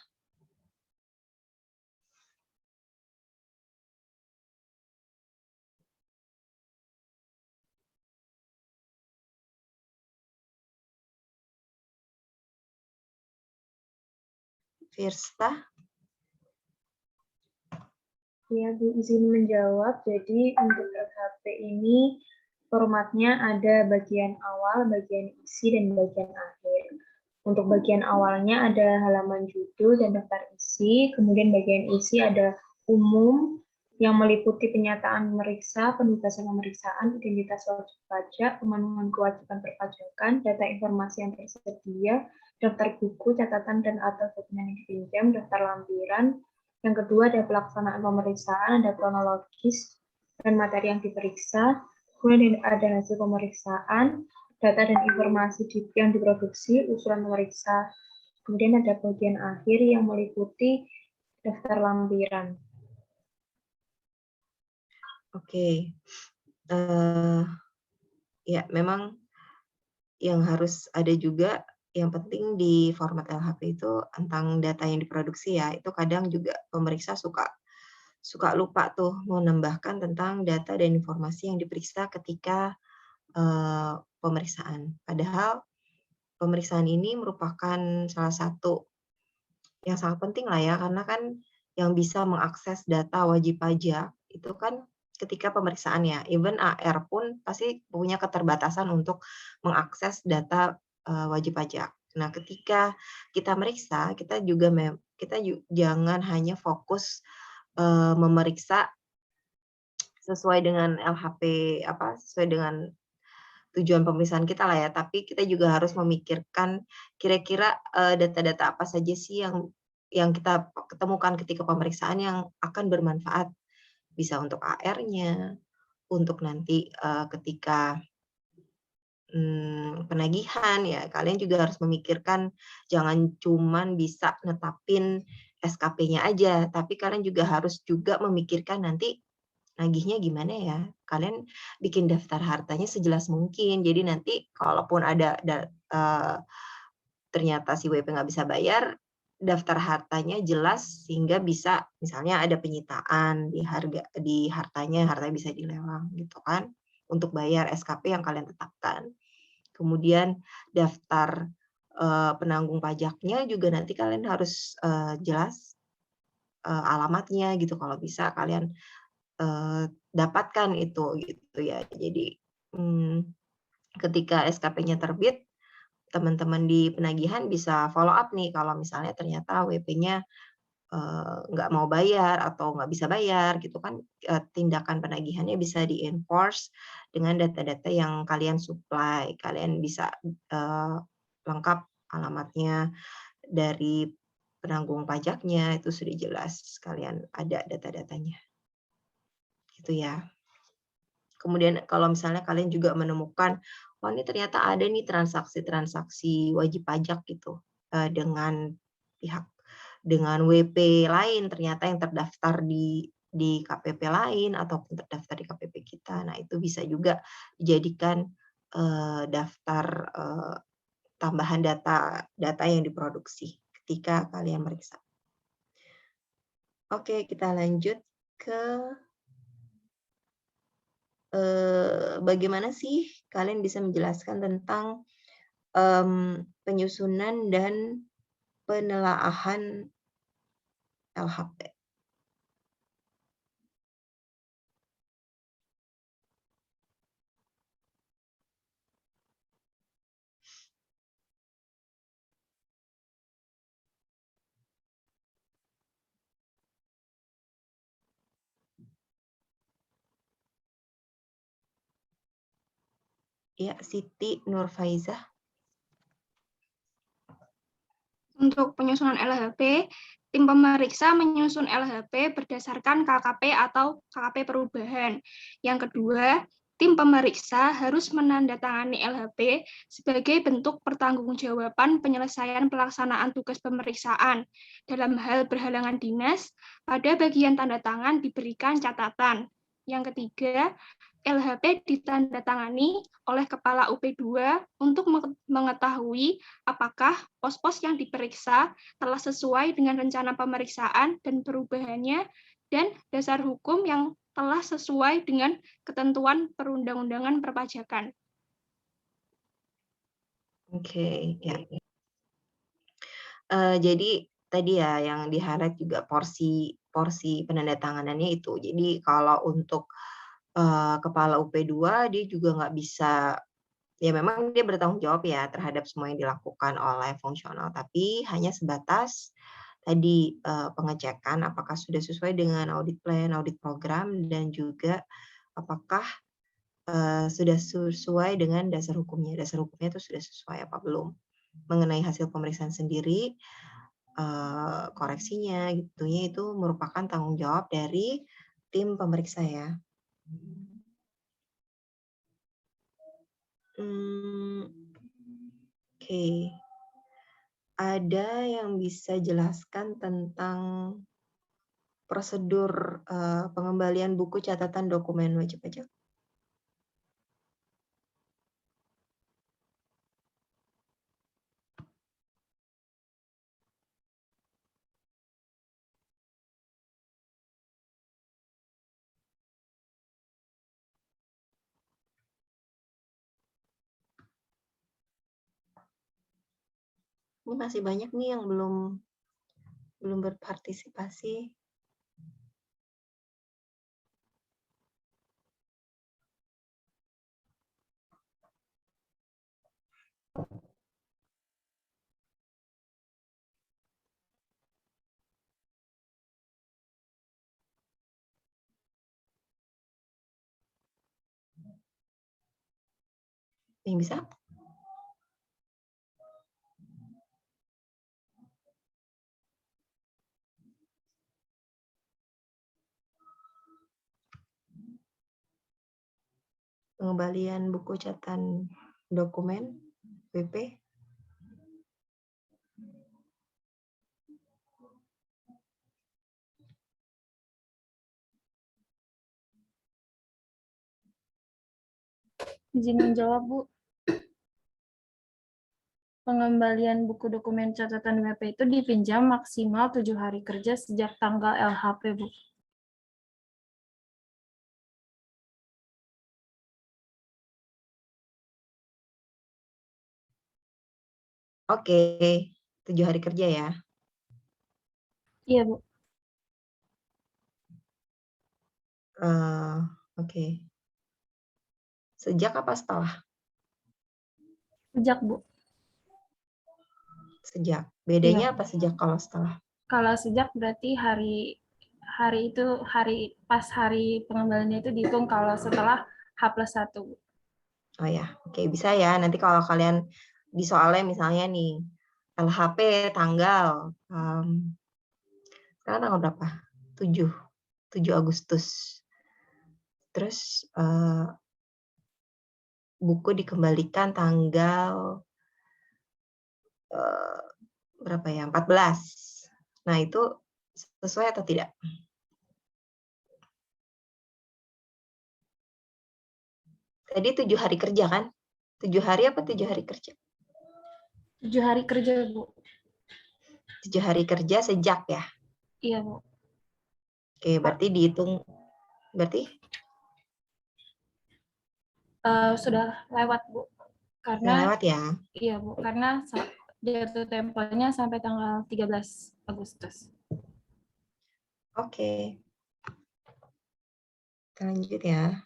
Firsta? Ya, Bu, izin menjawab. Jadi untuk LHP ini formatnya ada bagian awal, bagian isi, dan bagian akhir. Untuk bagian awalnya ada halaman judul dan daftar isi, kemudian bagian isi ada umum yang meliputi penyataan pemeriksa, penugasan pemeriksaan, identitas wajib pajak, pemenuhan kewajiban perpajakan, data informasi yang tersedia, daftar buku, catatan dan atau dokumen yang dipinjam, daftar lampiran. Yang kedua ada pelaksanaan pemeriksaan, ada kronologis dan materi yang diperiksa, kemudian ada hasil pemeriksaan, data dan informasi yang diproduksi, usulan pemeriksa. Kemudian ada bagian akhir yang meliputi daftar lampiran. Oke. Ya, memang yang harus ada juga yang penting di format LHP itu tentang data yang diproduksi ya. Itu kadang juga pemeriksa suka lupa tuh menambahkan tentang data dan informasi yang diperiksa ketika pemeriksaan. Padahal pemeriksaan ini merupakan salah satu yang sangat penting lah ya, karena kan yang bisa mengakses data wajib pajak itu kan ketika pemeriksaan ya. Even AR pun pasti punya keterbatasan untuk mengakses data wajib pajak. Nah, ketika kita meriksa, kita jangan hanya fokus memeriksa sesuai dengan LHP sesuai dengan tujuan pemeriksaan kita lah ya, tapi kita juga harus memikirkan kira-kira data-data apa saja sih yang kita ketemukan ketika pemeriksaan yang akan bermanfaat, bisa untuk AR-nya, untuk nanti ketika penagihan ya, kalian juga harus memikirkan jangan cuman bisa netapin SKP-nya aja, tapi kalian juga harus juga memikirkan nanti nagihnya gimana ya. Kalian bikin daftar hartanya sejelas mungkin. Jadi nanti kalaupun ada ternyata si WP nggak bisa bayar, daftar hartanya jelas sehingga bisa misalnya ada penyitaan di hartanya bisa dilelang gitu kan untuk bayar SKP yang kalian tetapkan. Kemudian daftar penanggung pajaknya juga nanti kalian harus jelas alamatnya gitu, kalau bisa kalian dapatkan itu gitu ya. Jadi ketika SKP-nya terbit, teman-teman di penagihan bisa follow up nih kalau misalnya ternyata WP-nya nggak mau bayar atau nggak bisa bayar gitu kan, tindakan penagihannya bisa di-enforce dengan data-data yang kalian supply. Kalian bisa lengkap alamatnya dari penanggung pajaknya, itu sudah jelas kalian ada data-datanya. Gitu ya. Kemudian kalau misalnya kalian juga menemukan, oh ini ternyata ada nih transaksi-transaksi wajib pajak gitu dengan WP lain ternyata yang terdaftar di KPP lain ataupun terdaftar di KPP kita. Nah, itu bisa juga dijadikan daftar tambahan data yang diproduksi ketika kalian meriksa. Oke, kita lanjut ke bagaimana sih kalian bisa menjelaskan tentang penyusunan dan penelaahan LHP. Ya, Siti Nurfaizah. Untuk penyusunan LHP, tim pemeriksa menyusun LHP berdasarkan KKP atau KKP perubahan. Yang kedua, tim pemeriksa harus menandatangani LHP sebagai bentuk pertanggungjawaban penyelesaian pelaksanaan tugas pemeriksaan. Dalam hal berhalangan dinas, pada bagian tanda tangan diberikan catatan. Yang ketiga, LHP ditandatangani oleh Kepala UP2 untuk mengetahui apakah pos-pos yang diperiksa telah sesuai dengan rencana pemeriksaan dan perubahannya dan dasar hukum yang telah sesuai dengan ketentuan perundang-undangan perpajakan. Oke, ya. Jadi tadi ya yang di-highlight juga porsi penandatanganannya itu. Jadi kalau untuk Kepala UP2 dia juga nggak bisa, ya memang dia bertanggung jawab ya terhadap semua yang dilakukan oleh fungsional, tapi hanya sebatas tadi pengecekan apakah sudah sesuai dengan audit plan, audit program, dan juga apakah sudah sesuai dengan dasar hukumnya. Dasar hukumnya itu sudah sesuai apa belum. Mengenai hasil pemeriksaan sendiri, koreksinya gitunya itu merupakan tanggung jawab dari tim pemeriksa ya. Oke. Ada yang bisa jelaskan tentang prosedur pengembalian buku catatan dokumen wajib pajak? Ini masih banyak nih yang belum berpartisipasi. Yang bisa? Pengembalian buku catatan dokumen WP. Izin menjawab, Bu. pengembalian buku dokumen catatan WP itu dipinjam maksimal 7 hari kerja sejak tanggal LHP, Bu. Oke, 7 hari kerja ya. Iya, Bu. Oke. Sejak apa setelah? Sejak, Bu. Sejak. Bedanya Iya. apa sejak kalau setelah? Kalau sejak berarti pas hari pengembaliannya itu dihitung, kalau setelah H+1. Oh ya, oke, bisa ya. Nanti kalau kalian di soalnya misalnya nih, LHP tanggal, sekarang tanggal berapa? 7 Agustus. Terus buku dikembalikan tanggal berapa ya? 14. Nah, itu sesuai atau tidak? Tadi 7 hari kerja kan? 7 hari apa 7 hari kerja? 7 hari kerja, Bu. 7 hari kerja sejak ya? Iya, Bu. Oke, berarti dihitung, berarti? Sudah lewat, Bu. Karena Sudah lewat ya? Iya, Bu. Karena jatuh temponya sampai tanggal 13 Agustus. Oke. Kita lanjut ya.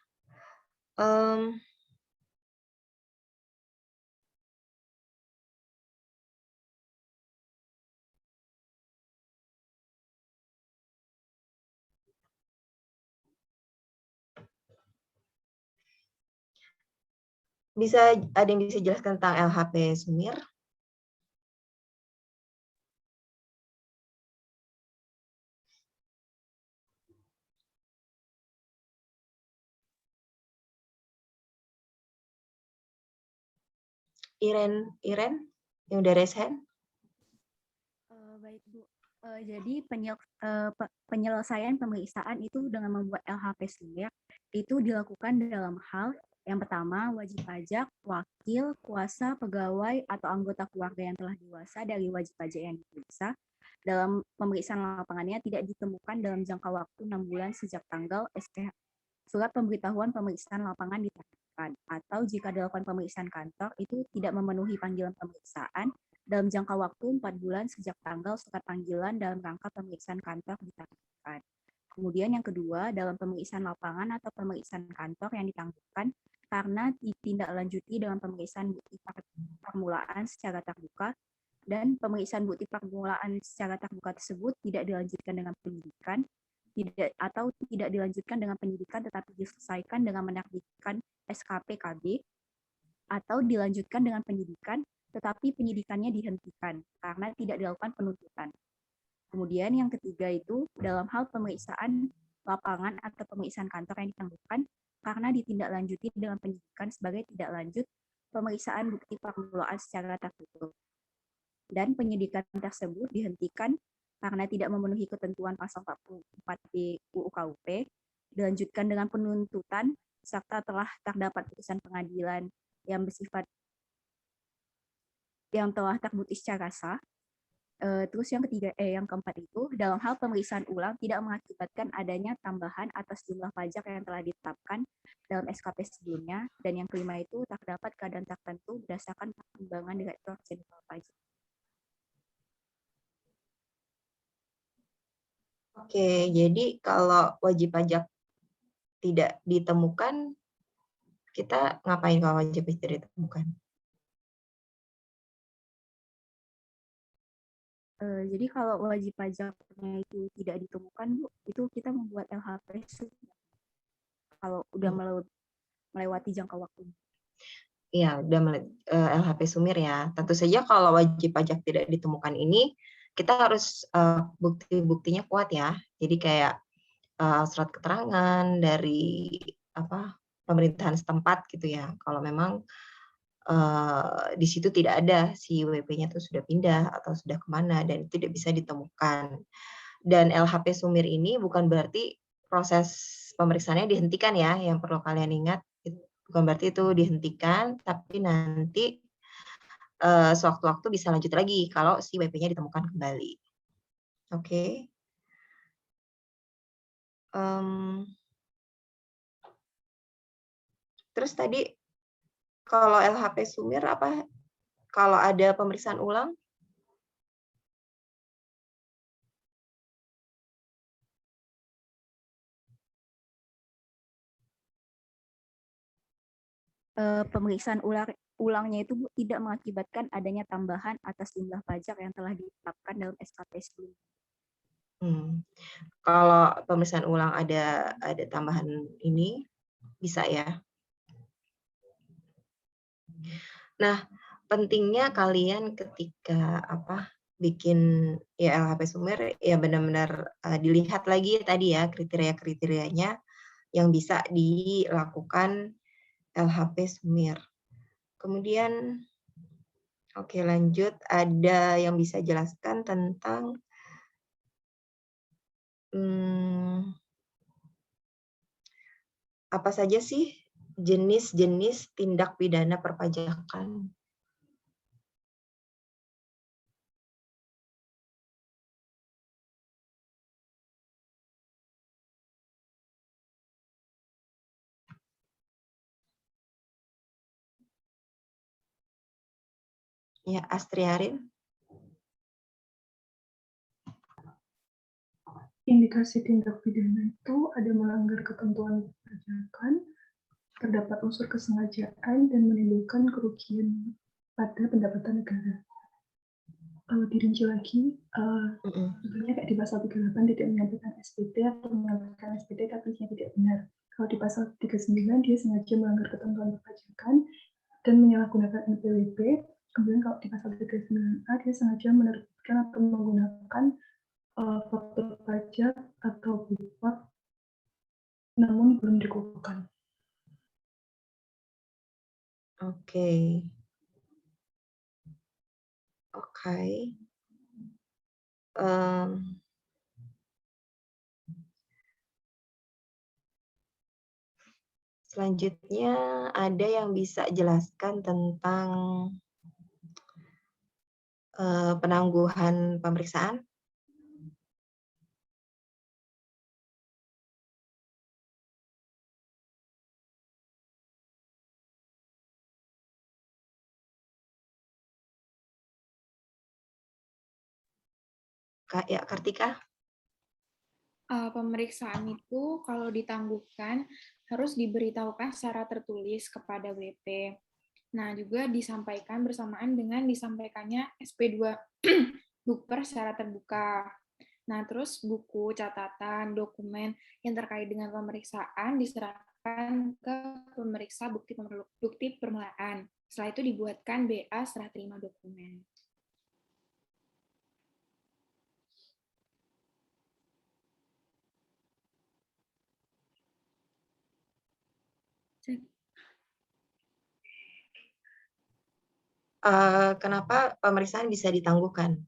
Ada yang bisa jelaskan tentang LHP Sumir? Iren yang udah raise hand? Baik, Bu. Jadi penyelesaian pemeriksaan itu dengan membuat LHP Sumir itu dilakukan dalam hal yang pertama, wajib pajak, wakil, kuasa, pegawai, atau anggota keluarga yang telah dewasa dari wajib pajak yang diperiksa. Dalam pemeriksaan lapangannya tidak ditemukan dalam jangka waktu 6 bulan sejak tanggal surat pemberitahuan pemeriksaan lapangan diterbitkan, atau jika dilakukan pemeriksaan kantor itu tidak memenuhi panggilan pemeriksaan dalam jangka waktu 4 bulan sejak tanggal surat panggilan dalam rangka pemeriksaan kantor diterbitkan. Kemudian yang kedua, dalam pemeriksaan lapangan atau pemeriksaan kantor yang ditangguhkan karena ditindaklanjuti dengan pemeriksaan bukti permulaan secara terbuka, dan pemeriksaan bukti permulaan secara terbuka tersebut tidak dilanjutkan dengan penyidikan, tidak dilanjutkan dengan penyidikan tetapi diselesaikan dengan menerbitkan SKP KB, atau dilanjutkan dengan penyidikan tetapi penyidikannya dihentikan karena tidak dilakukan penuntutan. Kemudian yang ketiga itu dalam hal pemeriksaan lapangan atau pemeriksaan kantor yang ditangguhkan karena ditindaklanjuti dengan penyidikan sebagai tidak lanjut pemeriksaan bukti permulaan secara tertutup. Dan penyidikan tersebut dihentikan karena tidak memenuhi ketentuan pasal 44B UU KUP, dilanjutkan dengan penuntutan serta telah terdapat putusan pengadilan yang bersifat yang telah terbukti secara sah. Terus yang keempat itu dalam hal pemeriksaan ulang tidak mengakibatkan adanya tambahan atas jumlah pajak yang telah ditetapkan dalam SKP sebelumnya, dan yang kelima itu terdapat keadaan tertentu berdasarkan pertimbangan Direktur Jenderal Pajak. Oke, jadi kalau wajib pajak tidak ditemukan, kita ngapain kalau wajib pajak tidak ditemukan? Jadi kalau wajib pajaknya itu tidak ditemukan, Bu, itu kita membuat LHP kalau udah melewati jangka waktu. Iya, udah LHP Sumir ya. Tentu saja kalau wajib pajak tidak ditemukan ini, kita harus bukti-buktinya kuat ya. Jadi kayak surat keterangan dari pemerintahan setempat gitu ya. Kalau memang di situ tidak ada si WP-nya itu sudah pindah atau sudah kemana dan itu tidak bisa ditemukan. Dan LHP Sumir ini bukan berarti proses pemeriksaannya dihentikan ya, yang perlu kalian ingat. Bukan berarti itu dihentikan, tapi nanti sewaktu-waktu bisa lanjut lagi kalau si WP-nya ditemukan kembali. Oke. Terus tadi kalau LHP Sumir apa? Kalau ada pemeriksaan ulang? Pemeriksaan ulangnya itu Bu, tidak mengakibatkan adanya tambahan atas jumlah pajak yang telah ditetapkan dalam SKP sebelumnya. Kalau pemeriksaan ulang ada tambahan ini bisa ya. Nah, pentingnya kalian ketika bikin ya LHP Sumir ya benar-benar dilihat lagi tadi ya kriteria-kriterianya yang bisa dilakukan LHP Sumir. Kemudian oke lanjut, ada yang bisa jelaskan tentang apa saja sih jenis-jenis tindak pidana perpajakan? Ya, Astriarin. Indikasi tindak pidana itu ada melanggar ketentuan perpajakan, terdapat unsur kesengajaan, dan menimbulkan kerugian pada pendapatan negara. Kalau dirinci lagi, tentunya kayak di pasal 38 tidak menyampaikan SPT atau menyampaikan SPT tapi tidak benar. Kalau di pasal 39 dia sengaja melanggar ketentuan perpajakan dan menyalahgunakan NPWP. Kemudian kalau di pasal 39A dia sengaja menerbitkan atau menggunakan faktur pajak atau bukti namun belum dikukuhkan. Oke. Selanjutnya ada yang bisa jelaskan tentang penangguhan pemeriksaan? Kak ya, Kartika? Pemeriksaan itu kalau ditangguhkan harus diberitahukan secara tertulis kepada WP. Nah, juga disampaikan bersamaan dengan disampaikannya SP2 Bukper secara terbuka. Nah, terus buku, catatan, dokumen yang terkait dengan pemeriksaan diserahkan ke pemeriksa bukti permulaan. Setelah itu dibuatkan BA serah terima dokumen. Kenapa pemeriksaan bisa ditangguhkan?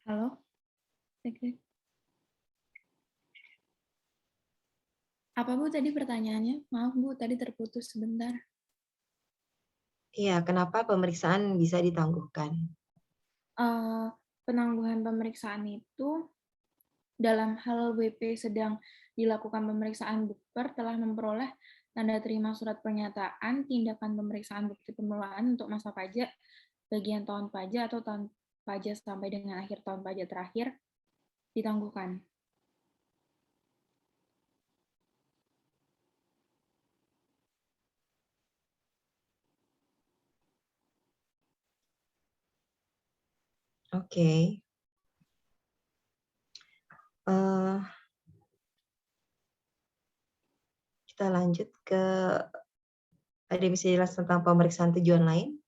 Halo? Apa Bu tadi pertanyaannya? Maaf Bu, tadi terputus sebentar. Iya, kenapa pemeriksaan bisa ditangguhkan? Penangguhan pemeriksaan itu dalam hal WP sedang dilakukan pemeriksaan bukper telah memperoleh tanda terima surat pernyataan tindakan pemeriksaan bukti permulaan untuk masa pajak bagian tahun pajak atau tahun pajak sampai dengan akhir tahun pajak terakhir ditangguhkan. Oke. Kita lanjut ke, ada yang bisa jelas tentang pemeriksaan tujuan lain?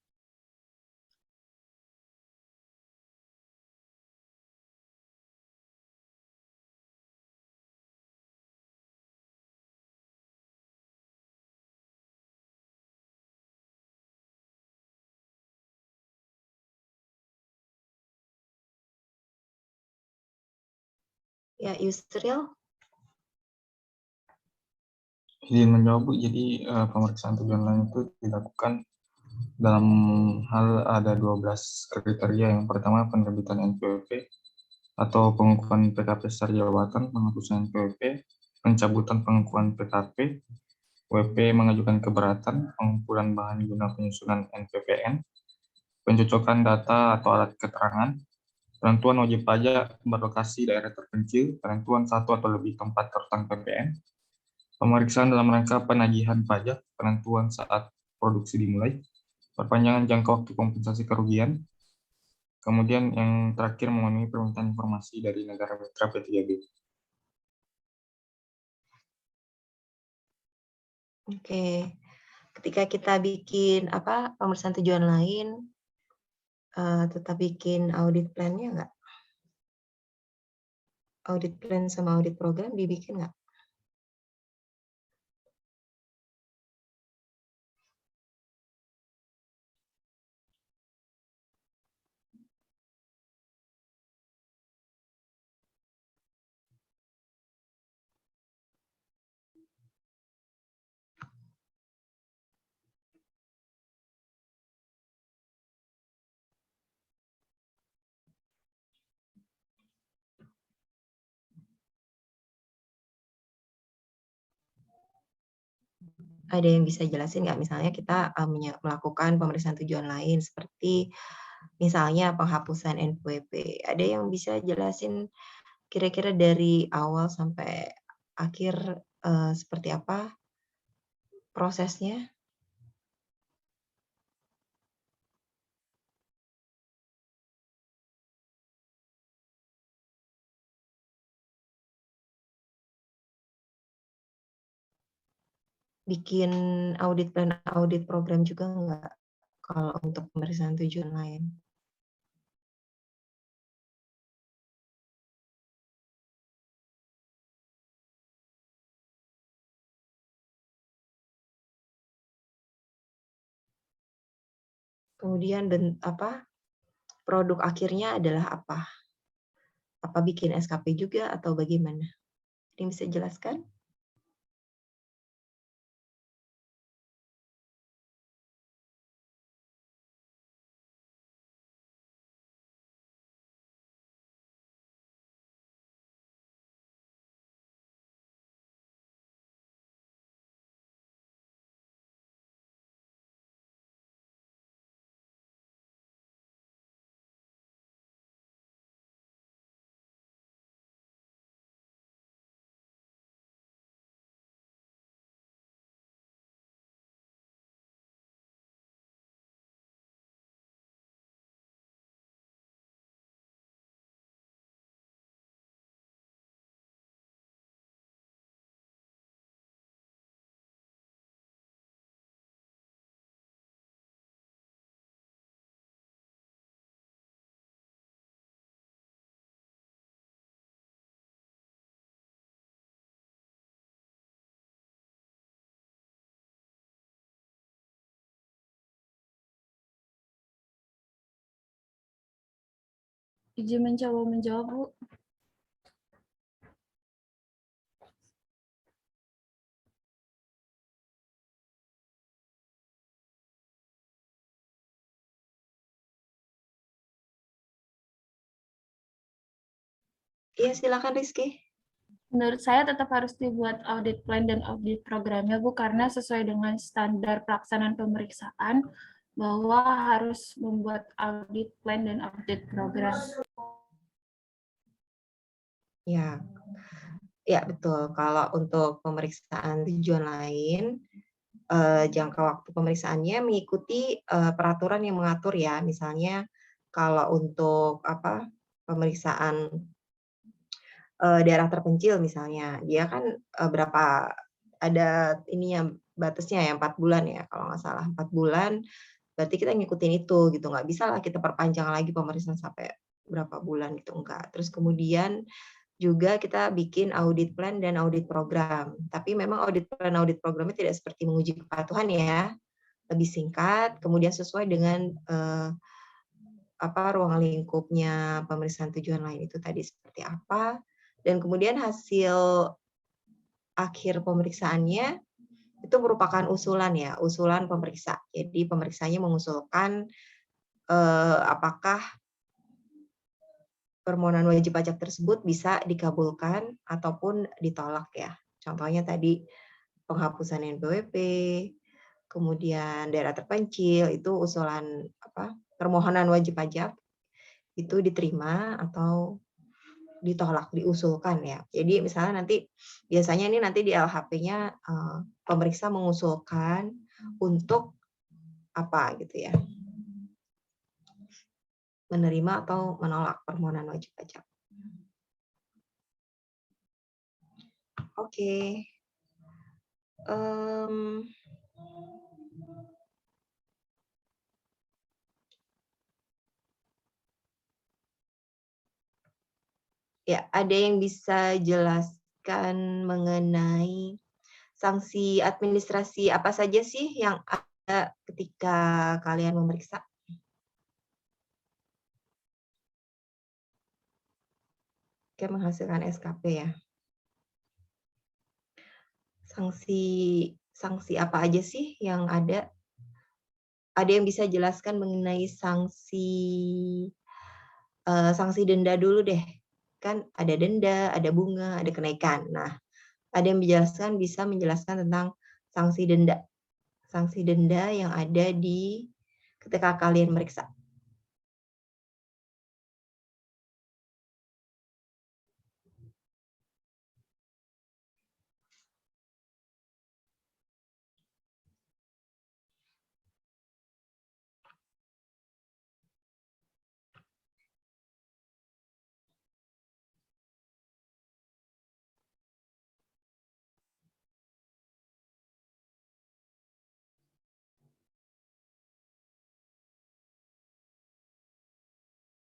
Ya, Yusril. Izin menjawab, Bu. Jadi pemeriksaan tujuan lain itu dilakukan dalam hal ada 12 kriteria. Yang pertama penerbitan NPWP atau pengukuhan PKP secara jabatan, penghapusan NPWP, pencabutan pengakuan PKP, WP mengajukan keberatan, pengumpulan bahan guna penyusunan NPPN, pencocokan data atau alat keterangan, penentuan wajib pajak berlokasi daerah terpencil, penentuan satu atau lebih tempat terutang PPN, pemeriksaan dalam rangka penagihan pajak, penentuan saat produksi dimulai, perpanjangan jangka waktu kompensasi kerugian, kemudian yang terakhir memenuhi permintaan informasi dari negara mitra P3B. Oke, ketika kita bikin pemeriksaan tujuan lain, tetap bikin audit plan-nya nggak? Audit plan sama audit program dibikin nggak? Ada yang bisa jelasin nggak? Misalnya kita melakukan pemeriksaan tujuan lain seperti misalnya penghapusan NPWP. Ada yang bisa jelasin kira-kira dari awal sampai akhir seperti apa prosesnya? Bikin audit plan, audit program juga nggak kalau untuk pemeriksaan tujuan lain? Kemudian produk akhirnya adalah apa? Apa bikin SKP juga atau bagaimana? Ada yang bisa jelaskan? Izin mencoba menjawab, Bu. Iya, silakan Rizky. Menurut saya tetap harus dibuat audit plan dan audit programnya, Bu, karena sesuai dengan standar pelaksanaan pemeriksaan bahwa harus membuat audit plan dan audit program. Ya, ya betul. Kalau untuk pemeriksaan tujuan lain, jangka waktu pemeriksaannya mengikuti peraturan yang mengatur ya. Misalnya kalau untuk pemeriksaan daerah terpencil misalnya, dia kan berapa, ada ininya, batasnya ya 4 bulan ya kalau nggak salah, 4 bulan, berarti kita ngikutin itu gitu, nggak bisa lah kita perpanjang lagi pemeriksaan sampai berapa bulan gitu, enggak. Terus kemudian juga kita bikin audit plan dan audit program, tapi memang audit plan audit programnya tidak seperti menguji kepatuhan ya, lebih singkat, kemudian sesuai dengan ruang lingkupnya pemeriksaan tujuan lain itu tadi seperti apa, dan kemudian hasil akhir pemeriksaannya itu merupakan usulan ya, usulan pemeriksa. Jadi pemeriksanya mengusulkan apakah permohonan wajib pajak tersebut bisa dikabulkan ataupun ditolak ya. Contohnya tadi penghapusan NPWP, kemudian daerah terpencil itu usulan permohonan wajib pajak itu diterima atau ditolak, diusulkan ya. Jadi misalnya biasanya ini nanti di LHP-nya pemeriksa mengusulkan untuk apa gitu ya, menerima atau menolak permohonan wajib pajak. Oke. Ya, ada yang bisa jelaskan mengenai sanksi administrasi apa saja sih yang ada ketika kalian memeriksa? Oke, menghasilkan SKP ya. Sanksi apa aja sih yang ada? Ada yang bisa jelaskan mengenai sanksi denda dulu deh. Kan ada denda, ada bunga, ada kenaikan. Nah, ada yang bisa menjelaskan tentang sanksi denda. Sanksi denda yang ada di ketika kalian meriksa.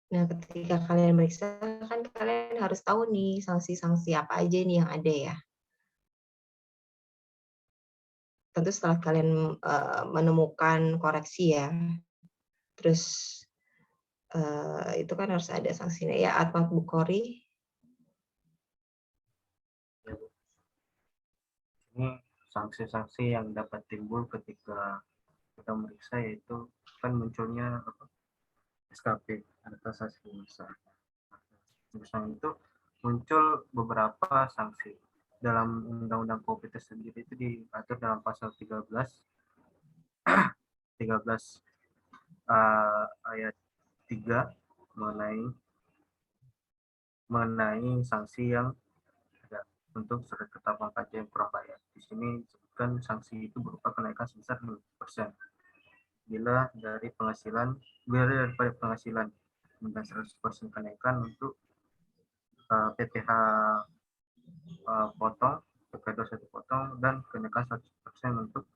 Nah, ketika kalian meriksa, kan kalian harus tahu nih sanksi-sanksi apa aja nih yang ada ya. Tentu setelah kalian menemukan koreksi ya, terus itu kan harus ada sanksinya ya, Atmat Bukhari. Ini sanksi-sanksi yang dapat timbul ketika kita meriksa, yaitu kan munculnya SKP atas hasil pemeriksaan. Pemeriksaan itu muncul beberapa sanksi. Dalam Undang-Undang KUHP sendiri itu diatur dalam pasal 13 ayat 3 mengenai sanksi yang ada untuk surat ketetapan pajak yang kurang bayar. Di sini disebutkan sanksi itu berupa kenaikan sebesar 50% bila dari penghasilan dan 100% kenaikan untuk PPh potong, PPh 21 potong, dan kenaikan 100% untuk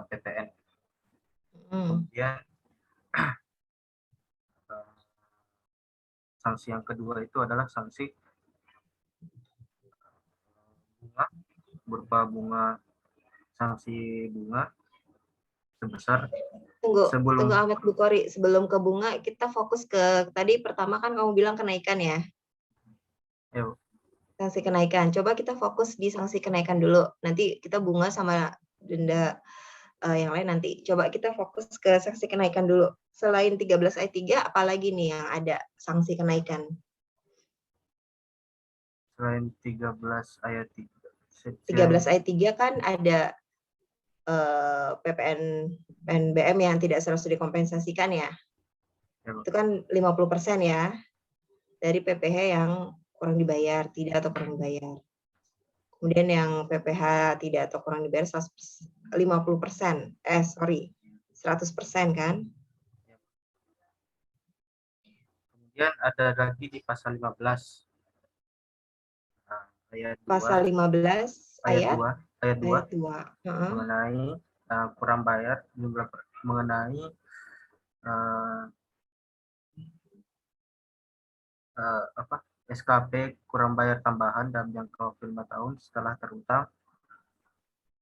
PPN. Kemudian sanksi yang kedua itu adalah sanksi bunga, berupa sanksi bunga sebesar Tunggu Ahmad Bukhari, sebelum ke bunga kita fokus ke tadi pertama kan kamu bilang kenaikan ya. Sanksi kenaikan. Coba kita fokus di sanksi kenaikan dulu. Nanti kita bunga sama denda yang lain nanti. Coba kita fokus ke sanksi kenaikan dulu. Selain 13 ayat 3, apalagi nih yang ada sanksi kenaikan? Selain 13 ayat 3. 13 ayat 3 kan ada PPN PNBM yang tidak seharusnya dikompensasikan ya. Itu kan 50% ya dari PPh yang kurang dibayar, tidak atau kurang dibayar. Kemudian yang PPh tidak atau kurang dibayar 50%, 100% kan. Kemudian ada lagi di pasal 15. Nah, ayat 2. Pasal 15 ayat ayat 2 2. mengenai kurang bayar jumlah mengenai SKP kurang bayar tambahan dalam jangka waktu 5 tahun setelah terutang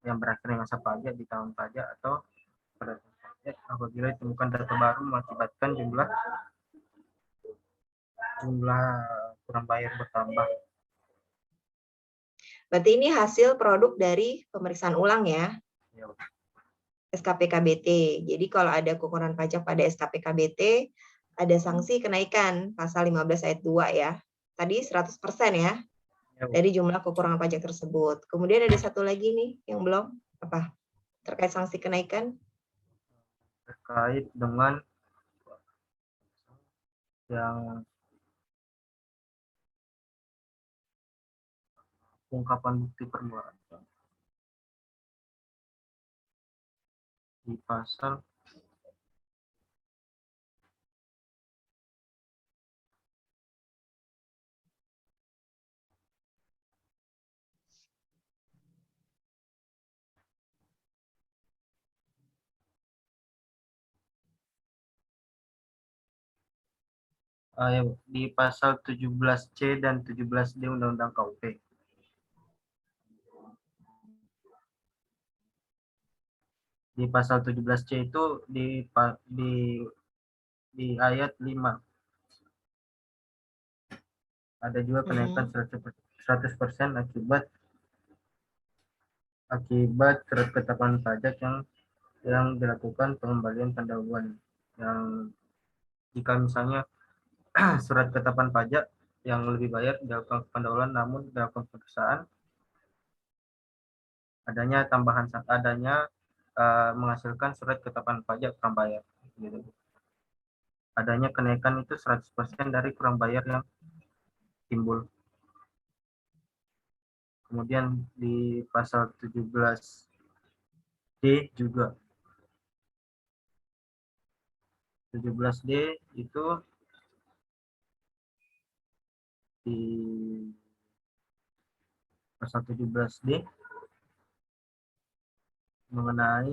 yang berakhir dengan masa pajak di tahun pajak atau pada tahun pajak apabila ditemukan data baru mengakibatkan jumlah kurang bayar bertambah. Berarti ini hasil produk dari pemeriksaan ulang ya? Ya. SKP KBT. Jadi kalau ada kekurangan pajak pada SKP KBT, ada sanksi kenaikan pasal 15 ayat 2 ya. Tadi 100% ya, dari jumlah kekurangan pajak tersebut. Kemudian ada satu lagi nih yang belum, apa? Terkait sanksi kenaikan? Terkait dengan yang ungkapan bukti permulaan di pasal di pasal 17C dan 17D Undang-Undang KUP. Di pasal 17C itu di ayat 5. Ada juga kenaikan 100% akibat surat ketetapan pajak yang dilakukan pengembalian pendahuluan. Yang jika misalnya surat ketetapan pajak yang lebih bayar dilakukan pendahuluan namun dilakukan pemeriksaan adanya menghasilkan surat ketetapan pajak kurang bayar gitu. Adanya kenaikan itu 100% dari kurang bayar yang timbul. Kemudian di pasal 17D juga 17D itu di pasal 17D mengenai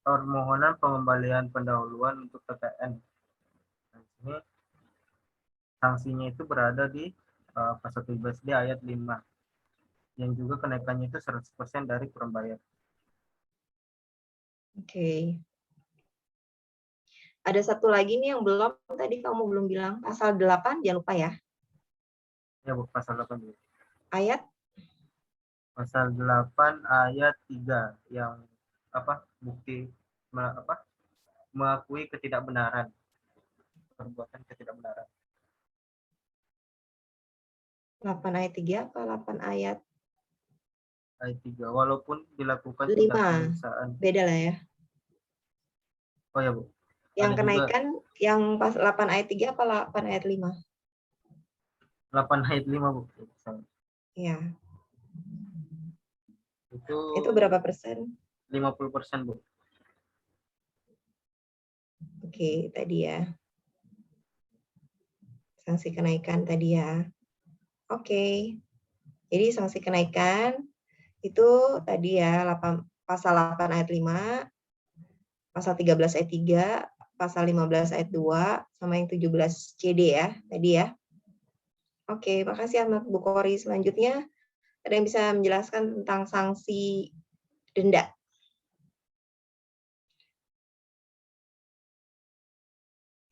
permohonan pengembalian pendahuluan untuk PPN. Nah, ini sanksinya itu berada di pasal 17D ayat 5. Yang juga kenaikannya itu 100% dari kurang bayar. Oke. Ada satu lagi nih yang belum, tadi kamu belum bilang, pasal 8, jangan lupa ya. Ya, Bu, pasal 8 dulu. Ayat? Pasal 8 ayat 3 yang bukti mengakui ketidakbenaran, perbuatan ketidakbenaran. 8 ayat 3 apa 8 ayat? Ayat 3, walaupun dilakukan 5, pemeriksaan. beda lah ya. Oh ya, Bu. Yang Ada kenaikan juga, yang pas 8 ayat 3 apa 8 ayat 5? 8 ayat 5, Bu. Iya. Itu berapa persen? 50%, Bu. Oke, tadi ya. Sanksi kenaikan tadi ya. Oke. Jadi sanksi kenaikan itu tadi ya pasal 8 ayat 5, pasal 13 ayat 3, pasal 15 ayat 2, sama yang 17 CD ya, tadi ya. Oke, makasih Ahmad Bukhari. Selanjutnya, ada yang bisa menjelaskan tentang sanksi denda?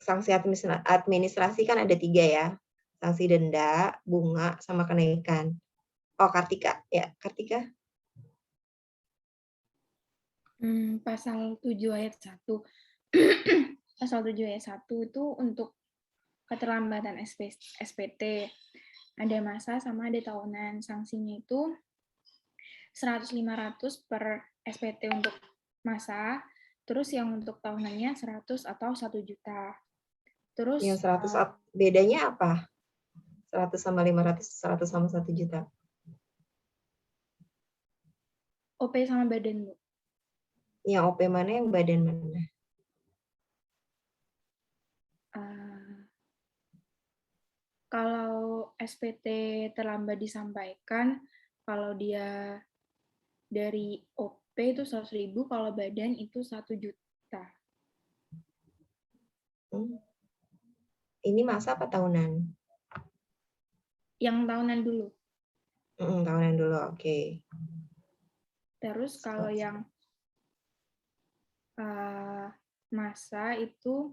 Sanksi administrasi kan ada 3 ya. Sanksi denda, bunga, sama kenaikan. Oh, Kartika. Ya, Kartika. Pasal 7 ayat 1. Pasal 7 ayat 1 itu untuk keterlambatan SPT. Ada masa sama ada tahunan. Sanksinya itu 100-500 per SPT untuk masa, terus yang untuk tahunannya 100 atau 1 juta. Terus yang 100 bedanya apa? 100 sama 500, 100 sama 1 juta. OP sama badan, Bu. Yang OP mana, yang badan mana? Kalau SPT terlambat disampaikan, kalau dia dari OP itu 100.000, kalau badan itu 1 juta. Ini masa apa tahunan? Yang tahunan dulu. Tahunan dulu, oke. Terus kalau yang masa itu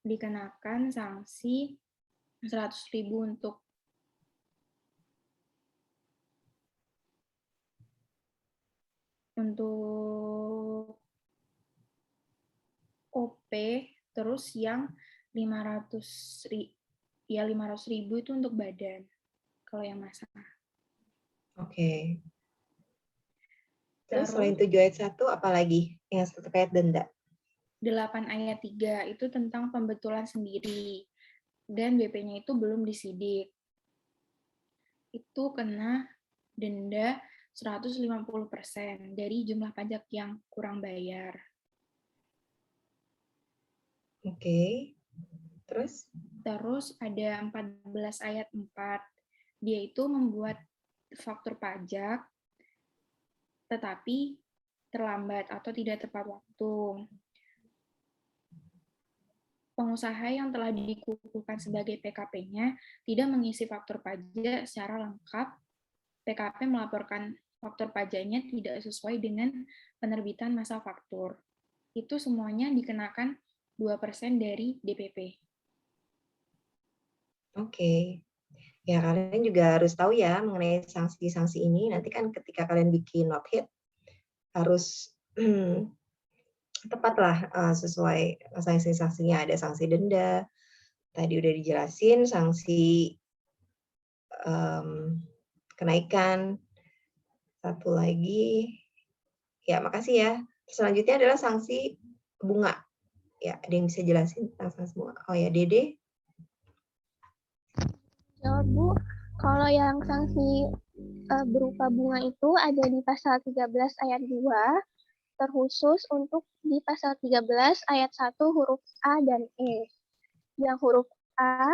dikenakan sanksi 100.000 untuk OP, terus yang 500.000 itu untuk badan kalau yang masa. Oke. Terus selain 7 ayat 1 apa lagi yang terkait denda? 8 ayat 3 itu tentang pembetulan sendiri dan BP-nya itu belum disidik. Itu kena denda 150% dari jumlah pajak yang kurang bayar. Oke. Terus ada 14 ayat 4. Dia itu membuat faktur pajak tetapi terlambat atau tidak tepat waktu. Pengusaha yang telah dikukuhkan sebagai PKP-nya tidak mengisi faktur pajak secara lengkap. PKP melaporkan faktur pajaknya tidak sesuai dengan penerbitan masa faktur. Itu semuanya dikenakan 2% dari DPP. Oke. Ya, kalian juga harus tahu ya mengenai sanksi-sanksi ini. Nanti kan ketika kalian bikin note-hit, harus tepatlah sesuai sanksi-sanksinya. Ada sanksi denda, tadi udah dijelasin, sanksi kenaikan. Satu lagi, ya makasih ya. Selanjutnya adalah sanksi bunga. Ya, ada yang bisa jelasin tentang sanksi bunga? Oh ya, Dede. Ya, Bu. Kalau yang sanksi berupa bunga itu ada di pasal 13 ayat 2, terkhusus untuk di pasal 13 ayat 1 huruf A dan E. Yang huruf A,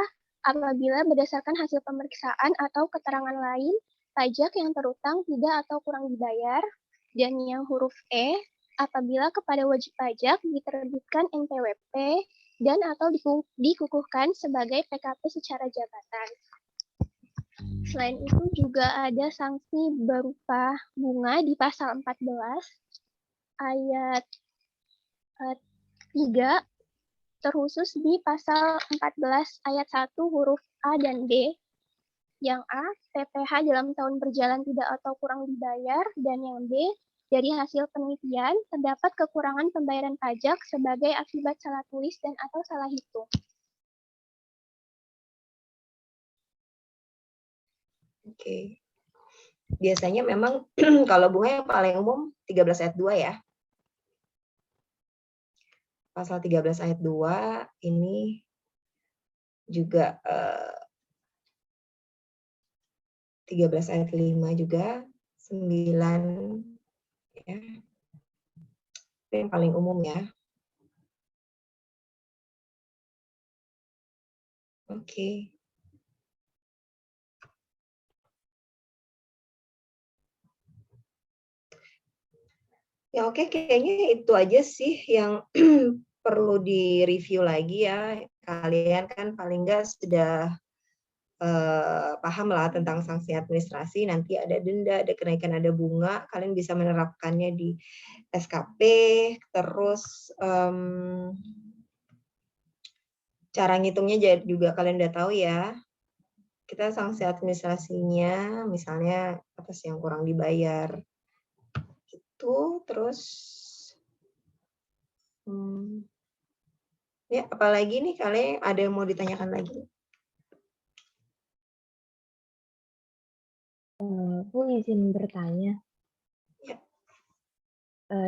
apabila berdasarkan hasil pemeriksaan atau keterangan lain, pajak yang terutang tidak atau kurang dibayar. Dan yang huruf E, apabila kepada wajib pajak diterbitkan NPWP dan atau dikukuhkan sebagai PKP secara jabatan. Selain itu juga ada sanksi berupa bunga di pasal 14 ayat 3, terkhusus di pasal 14 ayat 1 huruf A dan B. Yang A, PPh dalam tahun berjalan tidak atau kurang dibayar, dan yang B, dari hasil penelitian terdapat kekurangan pembayaran pajak sebagai akibat salah tulis dan atau salah hitung. Oke. Biasanya memang kalau bunga yang paling umum 13 ayat 2 ya. Pasal 13 ayat 2 ini juga 13 ayat 5 juga, 9 ya. Itu yang paling umum ya. Oke. Ya oke, kayaknya itu aja sih yang perlu direview lagi ya. Kalian kan paling nggak sudah paham lah tentang sanksi administrasi. Nanti ada denda, ada kenaikan, ada bunga. Kalian bisa menerapkannya di SKP. Terus cara ngitungnya juga kalian udah tahu ya. Kita sanksi administrasinya, misalnya atas yang kurang dibayar. Terus ya apalagi nih, kalian ada yang mau ditanyakan lagi? Bu izin bertanya. Ya.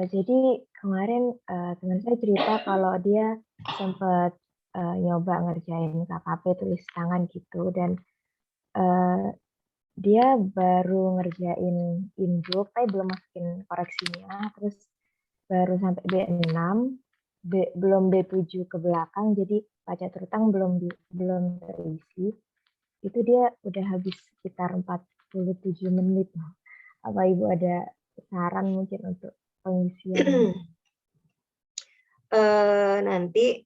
Jadi kemarin teman saya cerita kalau dia sempat nyoba ngerjain KKP tulis tangan gitu, dan dia baru ngerjain induk, tapi belum masukin koreksinya, terus baru sampai B6, belum B7 ke belakang, jadi pajak terutang belum terisi. Itu dia udah habis sekitar 47 menit. Apa Ibu ada saran mungkin untuk pengisian? Nanti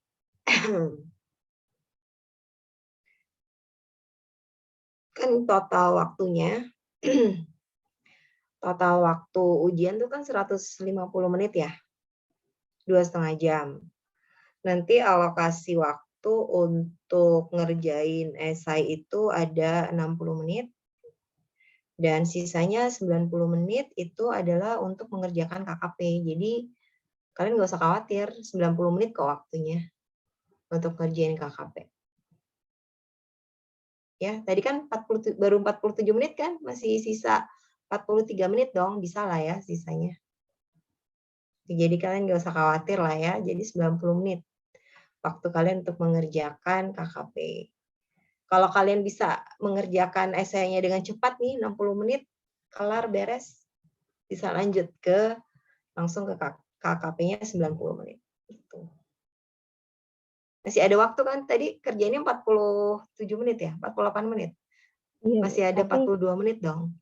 kan total waktunya, total waktu ujian tuh kan 150 menit ya, 2,5 jam. Nanti alokasi waktu untuk ngerjain esai itu ada 60 menit, dan sisanya 90 menit itu adalah untuk mengerjakan KKP. Jadi kalian nggak usah khawatir, 90 menit kok waktunya untuk ngerjain KKP. Ya, tadi kan baru 47 menit kan, masih sisa 43 menit dong, bisa lah ya sisanya. Jadi kalian nggak usah khawatir lah ya, jadi 90 menit waktu kalian untuk mengerjakan KKP. Kalau kalian bisa mengerjakan esainya dengan cepat nih, 60 menit, kelar beres, bisa lanjut langsung ke KKP-nya 90 menit. Gitu. Masih ada waktu kan, tadi kerjanya 47 menit ya, 48 menit. Iya, masih ada 42 menit dong.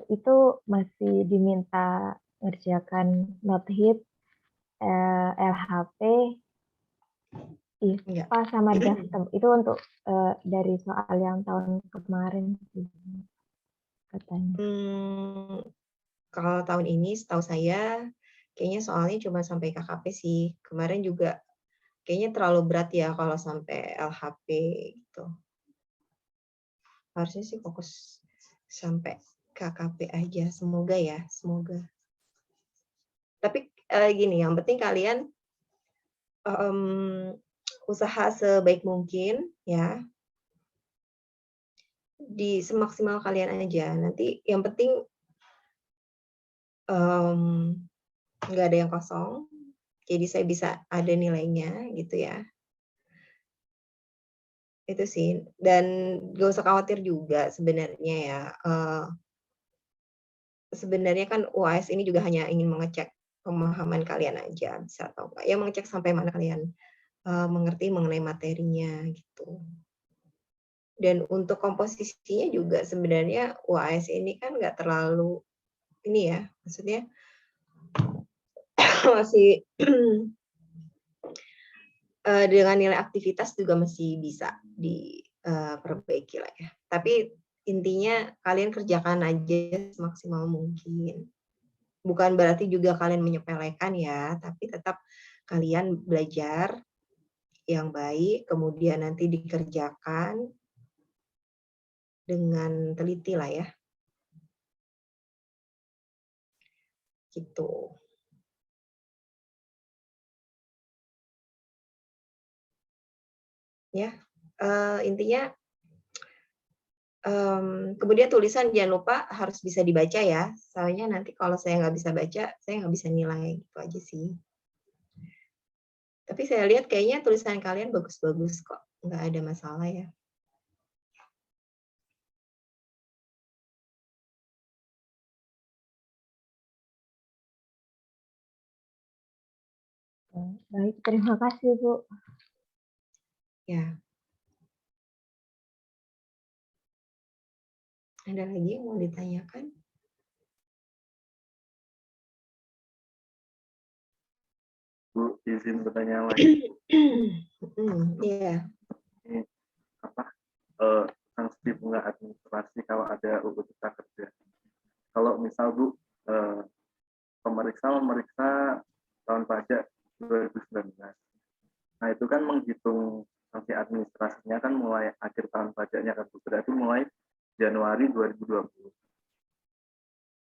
Itu masih diminta ngerjakan not hit, LHP, ISPA sama DAFTEM. Itu untuk dari soal yang tahun kemarin sih, katanya. Kalau tahun ini setahu saya kayaknya soalnya cuma sampai KKP sih. Kemarin juga kayaknya terlalu berat ya kalau sampai LHP gitu. Harusnya sih fokus sampai KKP aja. Semoga ya, semoga. Tapi gini, yang penting kalian usaha sebaik mungkin ya. Di semaksimal kalian aja. Nanti yang penting nggak ada yang kosong. Jadi saya bisa ada nilainya gitu ya. Itu sih. Dan gak usah khawatir juga sebenarnya ya. Sebenarnya kan UAS ini juga hanya ingin mengecek pemahaman kalian aja, bisa atau enggak. Ya mengecek sampai mana kalian mengerti mengenai materinya gitu. Dan untuk komposisinya juga sebenarnya UAS ini kan nggak terlalu ini ya, maksudnya masih dengan nilai aktivitas juga masih bisa diperbaiki lah ya. Tapi intinya kalian kerjakan aja semaksimal mungkin. Bukan berarti juga kalian menyepelekan ya, tapi tetap kalian belajar yang baik, kemudian nanti dikerjakan dengan teliti lah ya. Gitu. Ya, intinya kemudian tulisan jangan lupa harus bisa dibaca ya. Soalnya nanti kalau saya nggak bisa baca, saya nggak bisa nilai gitu aja sih. Tapi saya lihat kayaknya tulisan kalian bagus-bagus kok, nggak ada masalah ya. Baik, terima kasih Bu. Ya. Ada lagi yang mau ditanyakan? Bu, izin bertanya lagi. Iya. Ini apa? Sanksi bunga administrasi kalau ada UU Cipta Kerja. Kalau misal Bu, pemeriksa memeriksa tahun pajak 2019. Nah itu kan menghitung sanksi administrasinya kan mulai akhir tahun pajaknya kan, berarti mulai Januari 2020.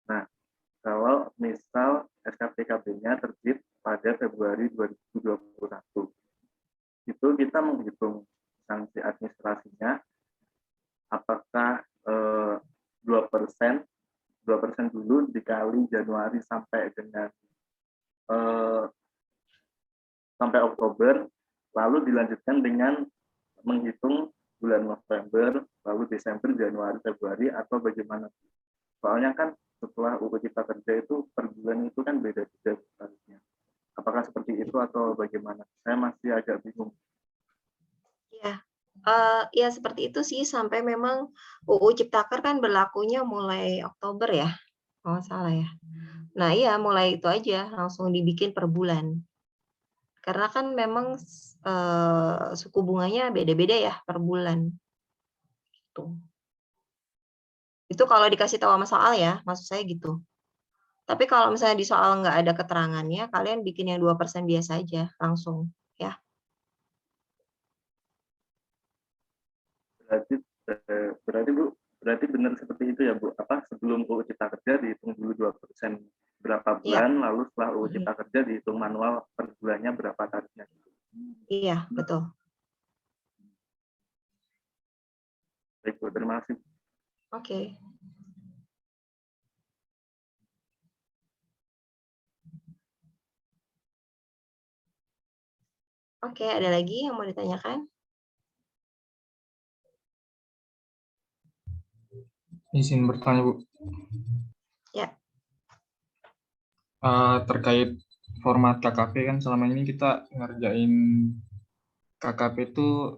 Nah kalau misal SKPKB-nya terbit pada Februari 2021, itu kita menghitung sanksi administrasinya apakah 2% dulu dikali Januari sampai dengan sampai Oktober, lalu dilanjutkan dengan menghitung bulan November, lalu Desember, Januari, Februari, atau bagaimana? Soalnya kan setelah UU Cipta Kerja itu per bulan itu kan beda-beda tarifnya. Apakah seperti itu atau bagaimana? Saya masih agak bingung. Ya, ya seperti itu sih sampai memang UU Ciptaker kan berlakunya mulai Oktober ya, kalau nggak salah ya. Nah iya mulai itu aja langsung dibikin per bulan. Karena kan memang suku bunganya beda-beda ya per bulan. Gitu. Itu kalau dikasih tahu sama soal ya, maksud saya gitu. Tapi kalau misalnya di soal nggak ada keterangannya, kalian bikin yang 2% biasa aja langsung ya. Berarti benar seperti itu ya Bu. Apa sebelum UU Cipta Kerja dihitung dulu 2% berapa bulan, lalu setelah UU Cipta Kerja dihitung manual per bulannya berapa tarifnya. Iya, betul. Baik Bu, terima kasih. Oke. Oke, ada lagi yang mau ditanyakan? Izin bertanya, Bu. Ya. Terkait format KKP kan selama ini kita ngerjain KKP itu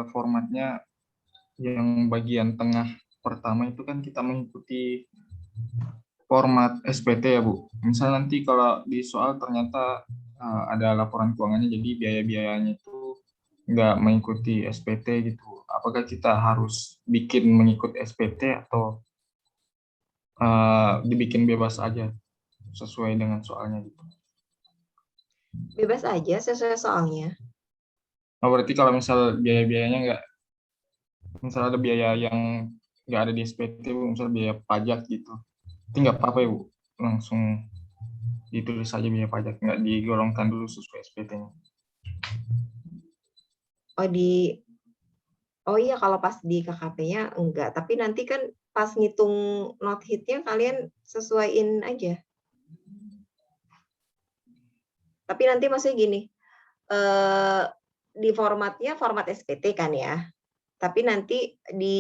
formatnya yang bagian tengah pertama itu kan kita mengikuti format SPT ya Bu. Misal nanti kalau di soal ternyata ada laporan keuangannya jadi biaya-biayanya itu nggak mengikuti SPT gitu. Apakah kita harus bikin mengikut SPT atau dibikin bebas aja sesuai dengan soalnya gitu? Bebas aja sesuai soalnya. Oh, berarti kalau misal biaya-biayanya nggak, misal ada biaya yang nggak ada di SPT, Bu, misal biaya pajak gitu, itu nggak apa-apa ya Bu, langsung ditulis saja biaya pajak, nggak digolongkan dulu sesuai SPT-nya. Oh iya kalau pas di KKP-nya enggak, tapi nanti kan pas ngitung not hit-nya kalian sesuaiin aja. Tapi nanti maksudnya gini, di formatnya format SPT kan ya. Tapi nanti di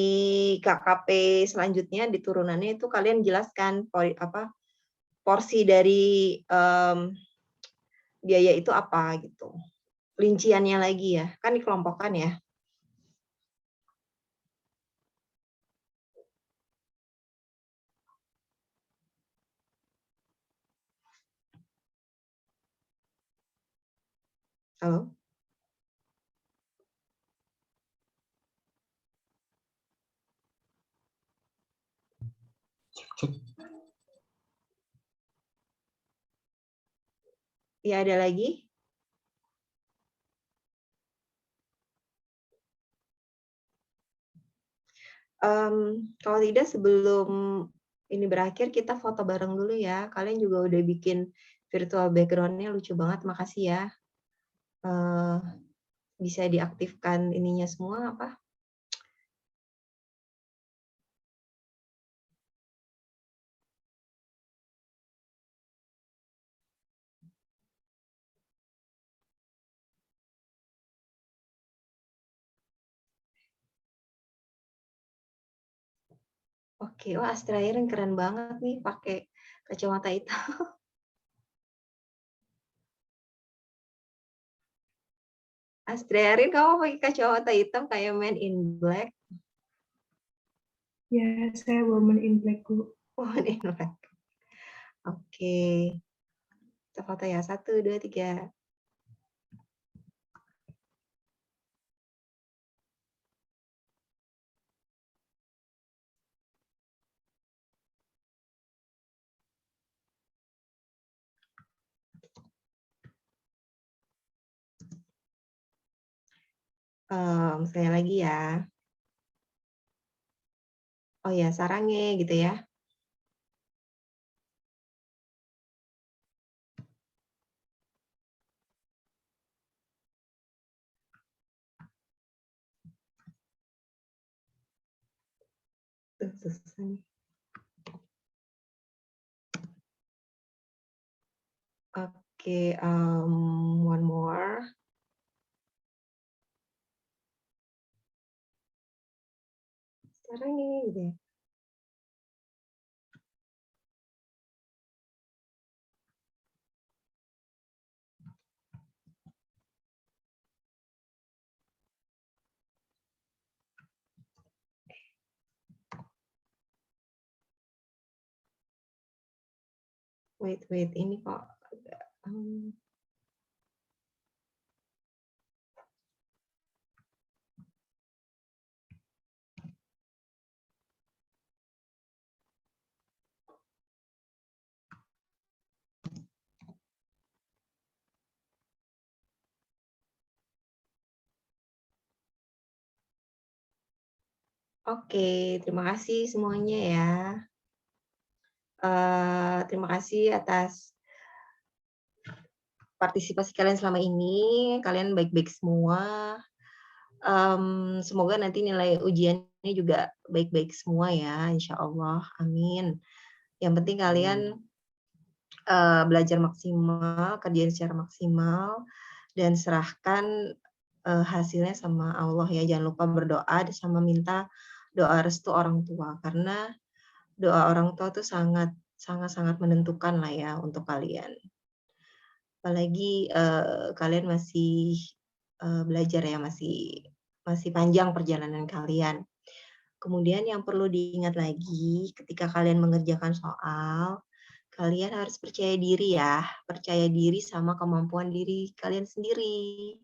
KKP selanjutnya di turunannya itu kalian jelaskan porsi dari biaya itu apa gitu. Rinciannya lagi ya, kan dikelompokkan ya. Halo? Cek. Ya ada lagi? Kalau tidak sebelum ini berakhir kita foto bareng dulu ya. Kalian juga udah bikin virtual background-nya lucu banget, makasih ya. Bisa diaktifkan ininya semua apa? Oke, wah Astra Iren keren banget nih pakai kacamata hitam. Astra Iren kamu pakai kacamata hitam kayak Man in Black. Ya, saya Woman in Black, Bu. Woman in Black. Oke. Kita foto ya. 1, 2, 3. Saya lagi ya. Oh ya, sarangnya gitu ya. Susah nih. Oke, one more. sekarang ini gitu ya. Wait, ini kok agak, Oke, terima kasih semuanya ya. Terima kasih atas partisipasi kalian selama ini. Kalian baik-baik semua. Semoga nanti nilai ujiannya juga baik-baik semua ya, insya Allah. Amin. Yang penting kalian belajar maksimal, kerjain secara maksimal, dan serahkan hasilnya sama Allah ya. Jangan lupa berdoa sama minta doa restu orang tua, karena doa orang tua tuh sangat menentukan lah ya untuk kalian. Apalagi kalian masih belajar ya, masih panjang perjalanan kalian. Kemudian yang perlu diingat lagi ketika kalian mengerjakan soal, kalian harus percaya diri ya, percaya diri sama kemampuan diri kalian sendiri.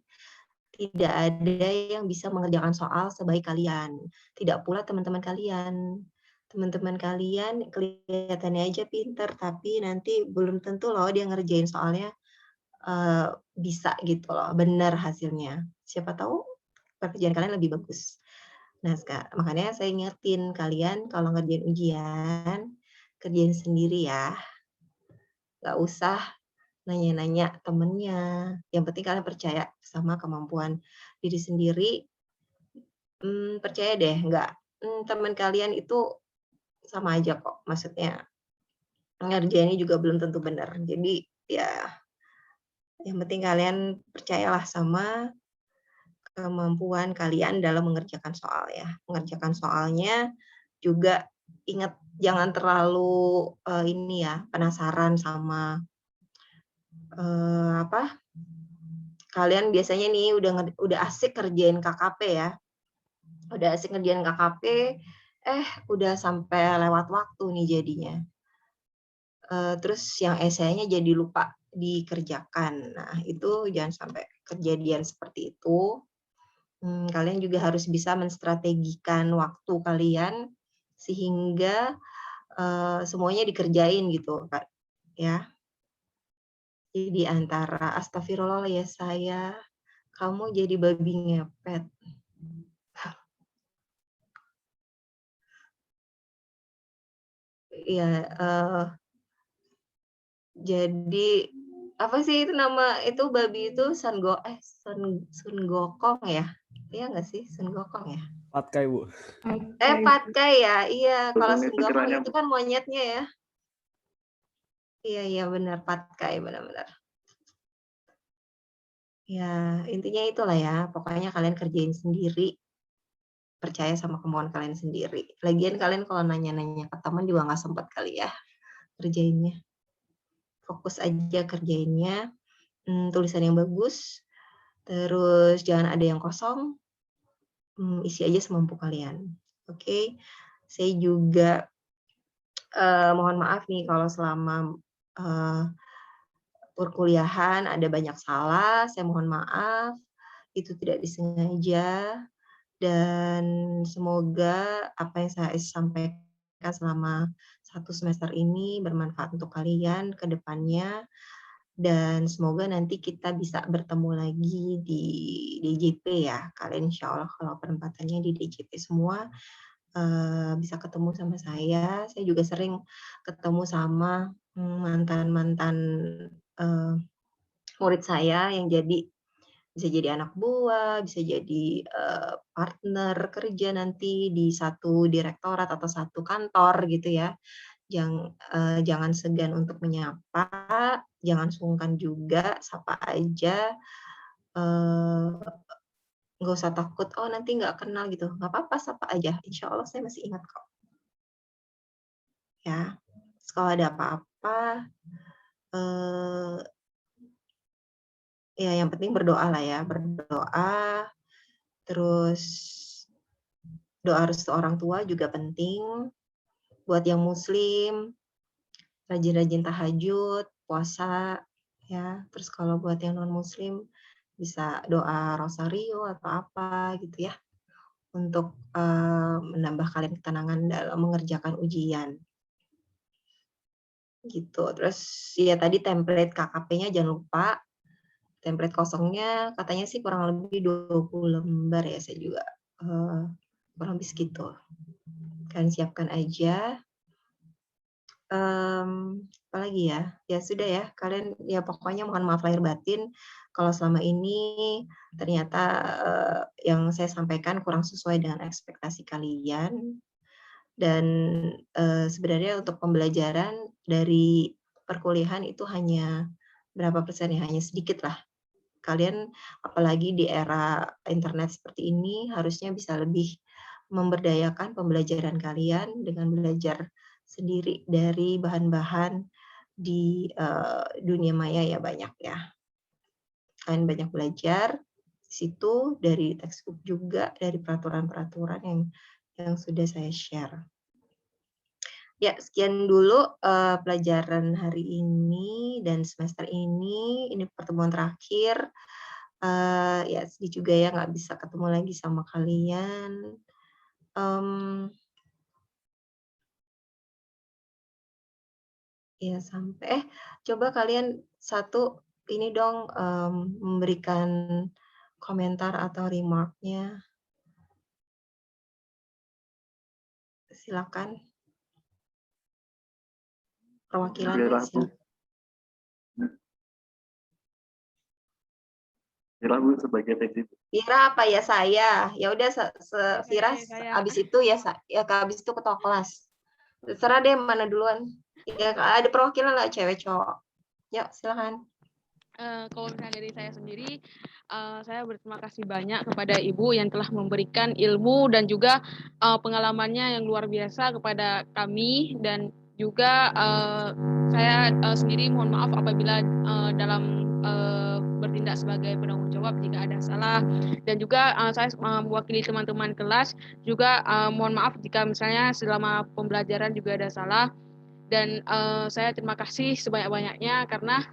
Tidak ada yang bisa mengerjakan soal sebaik kalian. Tidak pula teman-teman kalian. Teman-teman kalian kelihatannya aja pinter, tapi nanti belum tentu loh dia ngerjain soalnya bisa gitu loh, benar hasilnya. Siapa tahu pekerjaan kalian lebih bagus. Nah, makanya saya ingetin kalian kalau ngerjain ujian, kerjain sendiri ya. Nggak usah nanya-nanya temennya. Yang penting kalian percaya sama kemampuan diri sendiri. Percaya deh, teman kalian itu sama aja kok. Maksudnya ngerjainnya juga belum tentu benar. Jadi ya yang penting kalian percayalah sama kemampuan kalian dalam mengerjakan soal ya. Mengerjakan soalnya juga ingat jangan terlalu ini ya, penasaran sama kalian biasanya nih udah asik kerjain KKP ya. Udah asik ngerjain KKP, udah sampai lewat waktu nih jadinya. Terus yang esainya jadi lupa dikerjakan. Nah, itu jangan sampai kejadian seperti itu. Kalian juga harus bisa menstrategikan waktu kalian sehingga semuanya dikerjain gitu, Kak. Ya. Jadi antara astagfirullah ya saya, kamu jadi babi ngepet. Iya, jadi apa sih itu nama itu babi itu Sun Gokong ya? Iya nggak sih Sun Gokong ya? Patkai, Bu. Patkai ya, iya. Kalau Sun Gokong itu kan monyetnya ya. Iya benar Patkai benar-benar. Ya intinya itulah ya. Pokoknya kalian kerjain sendiri. Percaya sama kemauan kalian sendiri. Lagian kalian kalau nanya-nanya ke teman juga nggak sempat kali ya kerjainnya. Fokus aja kerjainnya, tulisan yang bagus, terus jangan ada yang kosong, isi aja semampu kalian. Oke, saya juga mohon maaf nih kalau selama perkuliahan ada banyak salah, saya mohon maaf, itu tidak disengaja. Dan semoga apa yang saya sampaikan selama 1 semester ini bermanfaat untuk kalian ke depannya. Dan semoga nanti kita bisa bertemu lagi di DJP ya. Kalian insya Allah kalau penempatannya di DJP semua bisa ketemu sama saya. Saya juga sering ketemu sama mantan-mantan murid saya yang bisa jadi anak buah, bisa jadi partner kerja nanti di satu direktorat atau satu kantor gitu ya. Jangan segan untuk menyapa, jangan sungkan juga, sapa aja. nggak usah takut, oh nanti nggak kenal gitu, nggak apa-apa, sapa aja. Insya Allah saya masih ingat kok. Ya, kalau ada apa-apa, ya yang penting berdoa lah ya, berdoa, terus doa restu orang tua juga penting. Buat yang muslim, rajin-rajin tahajud, puasa, ya. Terus kalau buat yang non muslim, bisa doa rosario atau apa gitu ya, untuk menambah kalian ketenangan dalam mengerjakan ujian. Gitu. Terus ya tadi template KKP-nya jangan lupa. Template kosongnya katanya sih kurang lebih 20 lembar ya, saya juga kurang lebih segitu. Kalian siapkan aja. Apalagi ya? Ya sudah ya, kalian ya pokoknya mohon maaf lahir batin kalau selama ini ternyata yang saya sampaikan kurang sesuai dengan ekspektasi kalian. Dan sebenarnya untuk pembelajaran dari perkuliahan itu hanya berapa persen ya, hanya sedikit lah. Kalian apalagi di era internet seperti ini harusnya bisa lebih memberdayakan pembelajaran kalian dengan belajar sendiri dari bahan-bahan di dunia maya ya, banyak ya. Kalian banyak belajar di situ, dari textbook juga, dari peraturan-peraturan yang sudah saya share. Ya, sekian dulu pelajaran hari ini dan semester ini. Ini pertemuan terakhir. Ya sedih juga ya nggak bisa ketemu lagi sama kalian. Ya sampai coba kalian satu ini dong memberikan komentar atau remark-nya. Silakan. Perwakilan silakan. Vira Bu sebagai teksi. Vira apa ya saya? Ya udah Vira abis itu ya abis itu ketua kelas. Terserah deh mana duluan. Ya ada perwakilan lah cewek cowok. Yuk silakan. Kalau misalnya dari saya sendiri, saya berterima kasih banyak kepada Ibu yang telah memberikan ilmu dan juga pengalamannya yang luar biasa kepada kami, dan juga saya sendiri mohon maaf apabila dalam bertindak sebagai penanggung jawab jika ada salah, dan juga saya mewakili teman-teman kelas juga mohon maaf jika misalnya selama pembelajaran juga ada salah, dan saya terima kasih sebanyak-banyaknya karena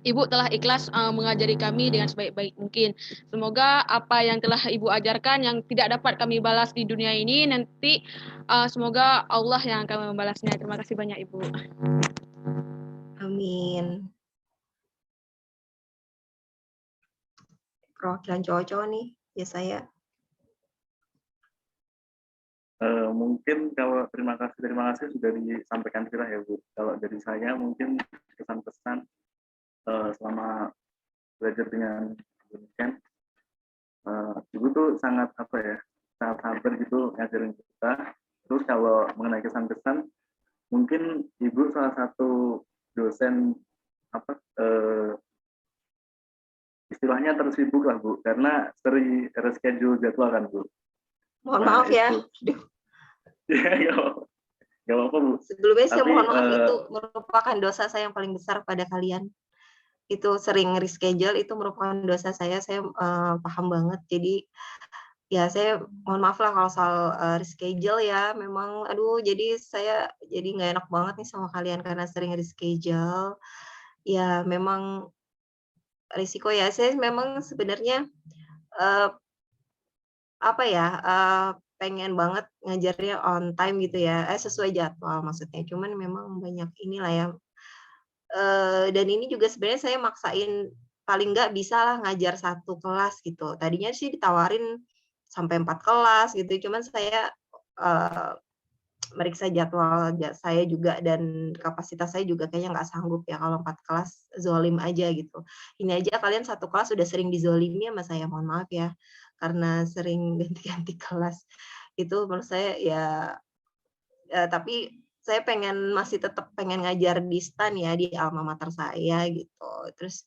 Ibu telah ikhlas mengajari kami dengan sebaik-baik mungkin. Semoga apa yang telah Ibu ajarkan yang tidak dapat kami balas di dunia ini, nanti semoga Allah yang akan membalasnya. Terima kasih banyak Ibu. Amin. Perwakilan cowok-cowok nih, ya saya. Mungkin kalau terima kasih sudah disampaikan Vira ya Bu. Kalau dari saya mungkin kesan-kesan selama belajar dengan demikian, Ibu tuh sangat sangat sabar gitu ngajarin kita. Terus kalau mengenai kesan-kesan, mungkin Ibu salah satu dosen istilahnya tersibuk lah Bu, karena sering reschedule jadwal kan Bu. Mohon maaf ya. Gak apa-apa Bu. Sebelumnya saya mohon maaf, itu merupakan dosa saya yang paling besar pada kalian. Itu sering reschedule, itu merupakan dosa saya paham banget. Jadi ya saya mohon maaf lah kalau soal reschedule ya, memang aduh jadi saya jadi nggak enak banget nih sama kalian karena sering reschedule. Ya memang risiko ya, saya memang sebenarnya pengen banget ngajarnya on time gitu ya, sesuai jadwal maksudnya, cuman memang banyak inilah ya. Dan ini juga sebenarnya saya maksain paling nggak bisa lah ngajar 1 kelas gitu. Tadinya sih ditawarin sampai 4 kelas gitu, cuman saya meriksa jadwal saya juga dan kapasitas saya juga kayaknya nggak sanggup ya kalau 4 kelas zolim aja gitu. Ini aja kalian 1 kelas sudah sering dizolimi sama saya, mohon maaf ya, karena sering ganti-ganti kelas. Itu menurut saya ya, tapi saya masih tetap pengen ngajar di STAN ya, di alma mater saya gitu. Terus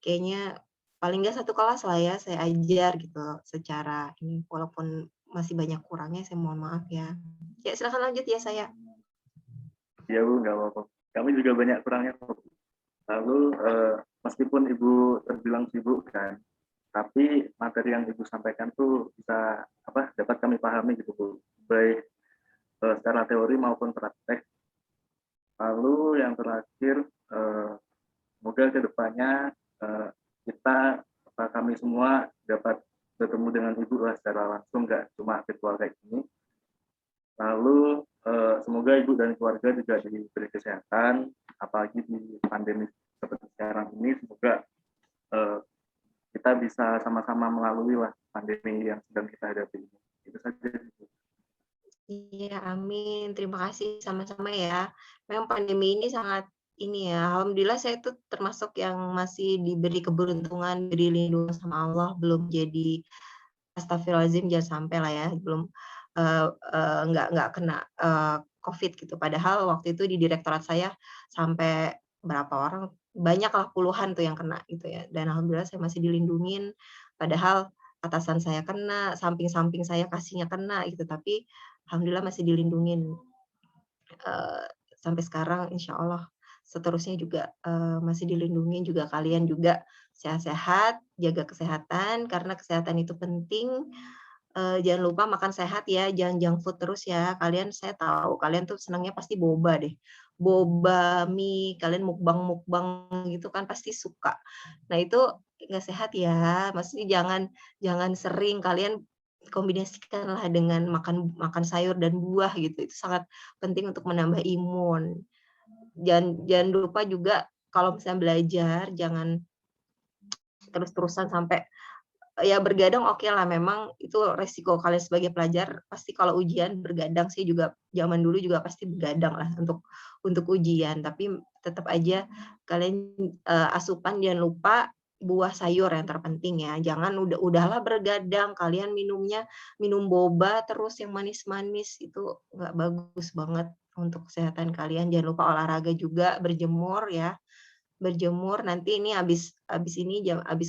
kayaknya paling nggak 1 kelas lah ya saya ajar gitu secara ini, walaupun masih banyak kurangnya, saya mohon maaf ya. Ya silakan lanjut ya saya. Iya Bu, nggak apa-apa. Kami juga banyak kurangnya kok. Lalu meskipun Ibu terbilang sibuk kan, tapi materi yang Ibu sampaikan tuh bisa dapat kami pahami gitu Bu, baik secara teori maupun praktek. Lalu yang terakhir, semoga kedepannya kami semua dapat bertemu dengan Ibu lah secara langsung, nggak cuma virtual kayak gini. Lalu semoga Ibu dan keluarga juga diberi kesehatan, apalagi di pandemi seperti sekarang ini. Semoga kita bisa sama-sama melalui lah pandemi yang sedang kita hadapi ini. Itu saja. Iya, amin. Terima kasih sama-sama ya. Memang pandemi ini sangat ini ya, alhamdulillah saya itu termasuk yang masih diberi keberuntungan, diberi lindungan sama Allah, belum jadi astagfirullahaladzim, jangan sampai lah ya, belum nggak kena COVID gitu. Padahal waktu itu di direktorat saya sampai berapa orang, banyak lah puluhan tuh yang kena gitu ya. Dan alhamdulillah saya masih dilindungin, padahal atasan saya kena, samping-samping saya kasihnya kena gitu, tapi alhamdulillah masih dilindungin sampai sekarang, insya Allah seterusnya juga masih dilindungi, juga kalian juga sehat-sehat, jaga kesehatan karena kesehatan itu penting. Jangan lupa makan sehat ya, jangan junk food terus ya. Kalian, saya tahu kalian tuh senangnya pasti boba deh, boba, mie, kalian mukbang gitu kan pasti suka. Nah itu nggak sehat ya, maksudnya jangan sering, kalian kombinasikanlah dengan makan sayur dan buah gitu, itu sangat penting untuk menambah imun. Jangan lupa juga kalau misalnya belajar jangan terus-terusan sampai ya bergadang, oke lah, memang itu resiko kalian sebagai pelajar, pasti kalau ujian bergadang. Saya juga zaman dulu juga pasti bergadang lah untuk ujian, tapi tetap aja kalian asupan jangan lupa buah sayur yang terpenting ya. Jangan udahlah bergadang, kalian minum boba terus yang manis-manis, itu nggak bagus banget untuk kesehatan kalian. Jangan lupa olahraga juga, berjemur ya. Berjemur nanti ini habis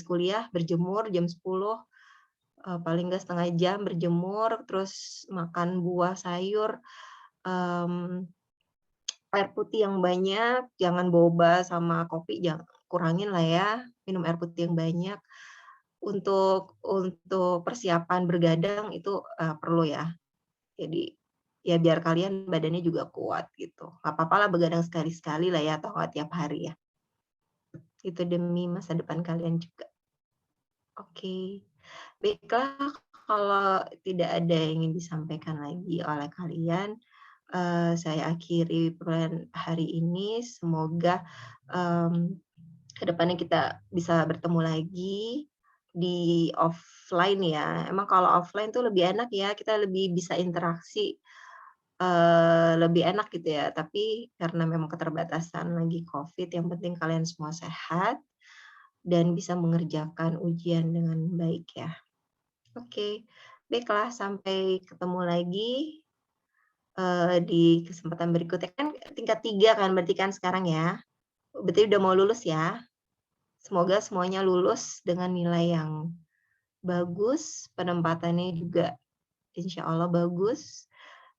kuliah berjemur jam 10, paling nggak setengah jam berjemur, terus makan buah sayur, air putih yang banyak, jangan boba sama kopi, jangan, kurangin lah ya, minum air putih yang banyak. Untuk persiapan bergadang itu perlu ya. Jadi ya biar kalian badannya juga kuat gitu. Nggak apa-apa lah begadang sekali-sekali lah ya, atau nggak tiap hari ya. Itu demi masa depan kalian juga. Oke. Baiklah, kalau tidak ada yang ingin disampaikan lagi oleh kalian, saya akhiri perkuliahan hari ini. Semoga kedepannya kita bisa bertemu lagi di offline ya. Emang kalau offline tuh lebih enak ya, kita lebih bisa interaksi, lebih enak gitu ya. Tapi karena memang keterbatasan lagi COVID, yang penting kalian semua sehat dan bisa mengerjakan ujian dengan baik ya. Oke, baiklah, sampai ketemu lagi di kesempatan berikutnya. Kan tingkat 3 kan berarti kan sekarang ya. Berarti udah mau lulus ya. Semoga semuanya lulus dengan nilai yang bagus, penempatannya juga insya Allah bagus.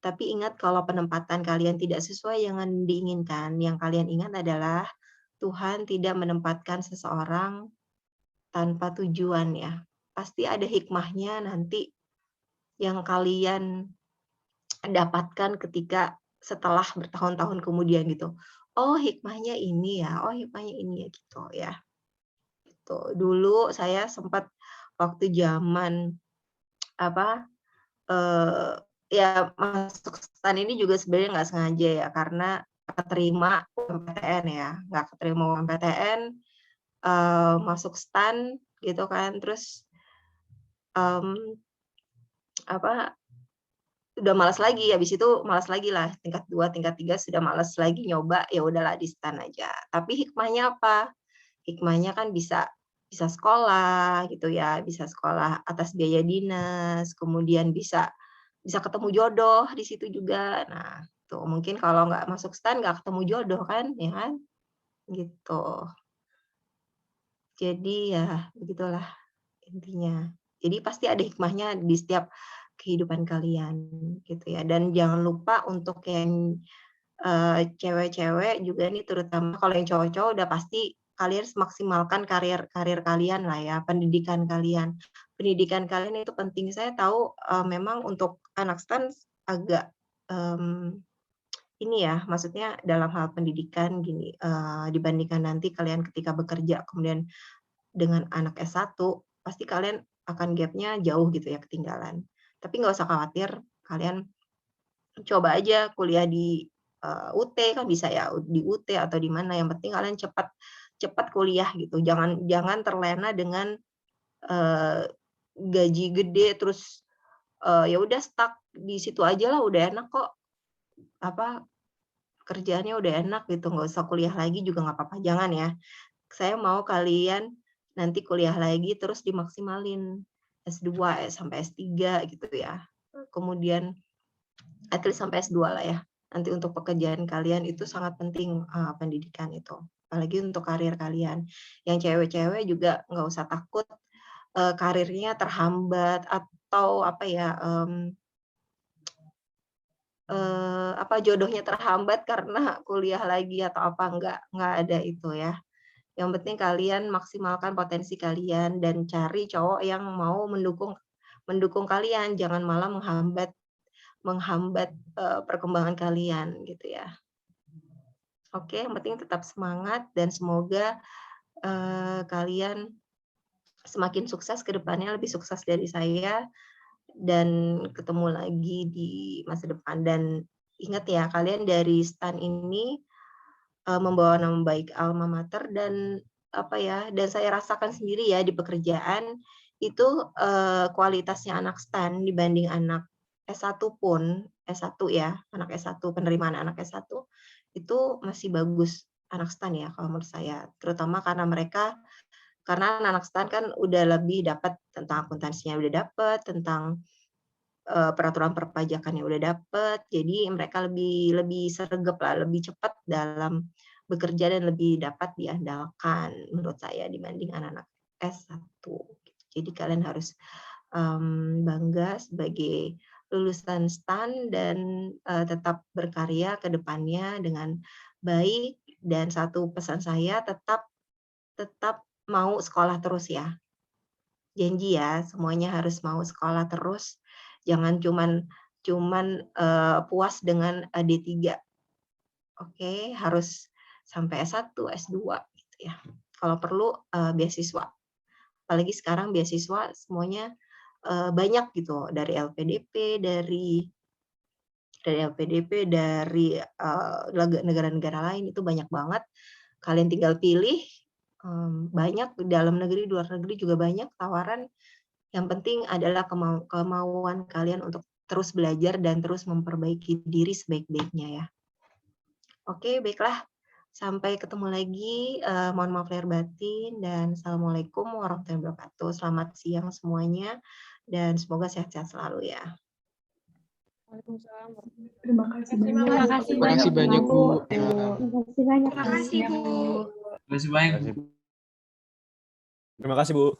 Tapi ingat, kalau penempatan kalian tidak sesuai yang diinginkan, yang kalian ingat adalah Tuhan tidak menempatkan seseorang tanpa tujuan ya. Pasti ada hikmahnya nanti yang kalian dapatkan ketika setelah bertahun-tahun kemudian gitu. Oh, hikmahnya ini ya. Oh, hikmahnya ini ya gitu ya. Gitu. Dulu saya sempat waktu zaman ya masuk STAN ini juga sebenarnya nggak sengaja ya, karena keterima UMPTN ya, nggak keterima UMPTN, masuk STAN gitu kan, terus udah malas lagi, habis itu malas lagi lah, tingkat 2, tingkat 3 sudah malas lagi nyoba, ya udahlah di STAN aja. Tapi hikmahnya apa? Hikmahnya kan bisa sekolah gitu ya, bisa sekolah atas biaya dinas, kemudian bisa ketemu jodoh di situ juga. Nah, tuh mungkin kalau nggak masuk STAN nggak ketemu jodoh kan, ya kan? Gitu. Jadi ya begitulah intinya. Jadi pasti ada hikmahnya di setiap kehidupan kalian gitu ya. Dan jangan lupa untuk yang cewek-cewek juga nih, terutama kalau yang cowok-cowok udah pasti kalian harus maksimalkan karir kalian lah ya, pendidikan kalian. Pendidikan kalian itu penting. Saya tahu memang untuk anak STAN agak ini ya, maksudnya dalam hal pendidikan gini, dibandingkan nanti kalian ketika bekerja kemudian dengan anak S1, pasti kalian akan gap-nya jauh gitu ya, ketinggalan. Tapi nggak usah khawatir, kalian coba aja kuliah di UT kan bisa ya, di UT atau di mana, yang penting kalian cepat kuliah gitu. Jangan terlena dengan gaji gede terus ya udah stuck di situ aja lah, udah enak kok, kerjaannya udah enak gitu, nggak usah kuliah lagi juga nggak apa-apa, jangan ya. Saya mau kalian nanti kuliah lagi terus dimaksimalin S2 sampai S3 gitu ya. Kemudian at least sampai S2 lah ya. Nanti untuk pekerjaan kalian itu sangat penting pendidikan itu. Apalagi untuk karir kalian. Yang cewek-cewek juga nggak usah takut karirnya terhambat atau jodohnya terhambat karena kuliah lagi atau apa, nggak ada itu ya. Yang penting kalian maksimalkan potensi kalian dan cari cowok yang mau mendukung kalian, jangan malah menghambat perkembangan kalian gitu ya. Oke, yang penting tetap semangat dan semoga kalian semakin sukses ke depannya, lebih sukses dari saya dan ketemu lagi di masa depan. Dan ingat ya, kalian dari STAN ini membawa nama baik alma mater dan dan saya rasakan sendiri ya di pekerjaan itu kualitasnya anak STAN dibanding anak S1 pun, S1 ya, anak S1, penerimaan anak S1 itu masih bagus anak STAN ya kalau menurut saya, terutama karena anak STAN kan udah lebih dapat tentang akuntansinya, udah dapat tentang peraturan perpajakannya udah dapat, jadi mereka lebih sergap lah, lebih cepat dalam bekerja dan lebih dapat diandalkan menurut saya dibanding anak-anak S1. Jadi kalian harus bangga sebagai lulusan STAN dan tetap berkarya ke depannya dengan baik. Dan satu pesan saya, tetap mau sekolah terus ya. Janji ya, semuanya harus mau sekolah terus. Jangan cuman puas dengan D3. Oke, harus sampai S1, S2 gitu ya. Kalau perlu beasiswa. Apalagi sekarang beasiswa semuanya banyak gitu, dari LPDP, dari negara-negara lain itu banyak banget. Kalian tinggal pilih, banyak dalam negeri, luar negeri juga banyak tawaran. Yang penting adalah kemauan kalian untuk terus belajar dan terus memperbaiki diri sebaik-baiknya ya. Oke, baiklah. Sampai ketemu lagi. Mohon maaf lahir batin dan assalamualaikum warahmatullahi wabarakatuh. Selamat siang semuanya dan semoga sehat-sehat selalu ya. Terima kasih banyak. Terima kasih banyak Bu. Terima kasih Bu. Terima kasih banyak. Terima kasih Bu.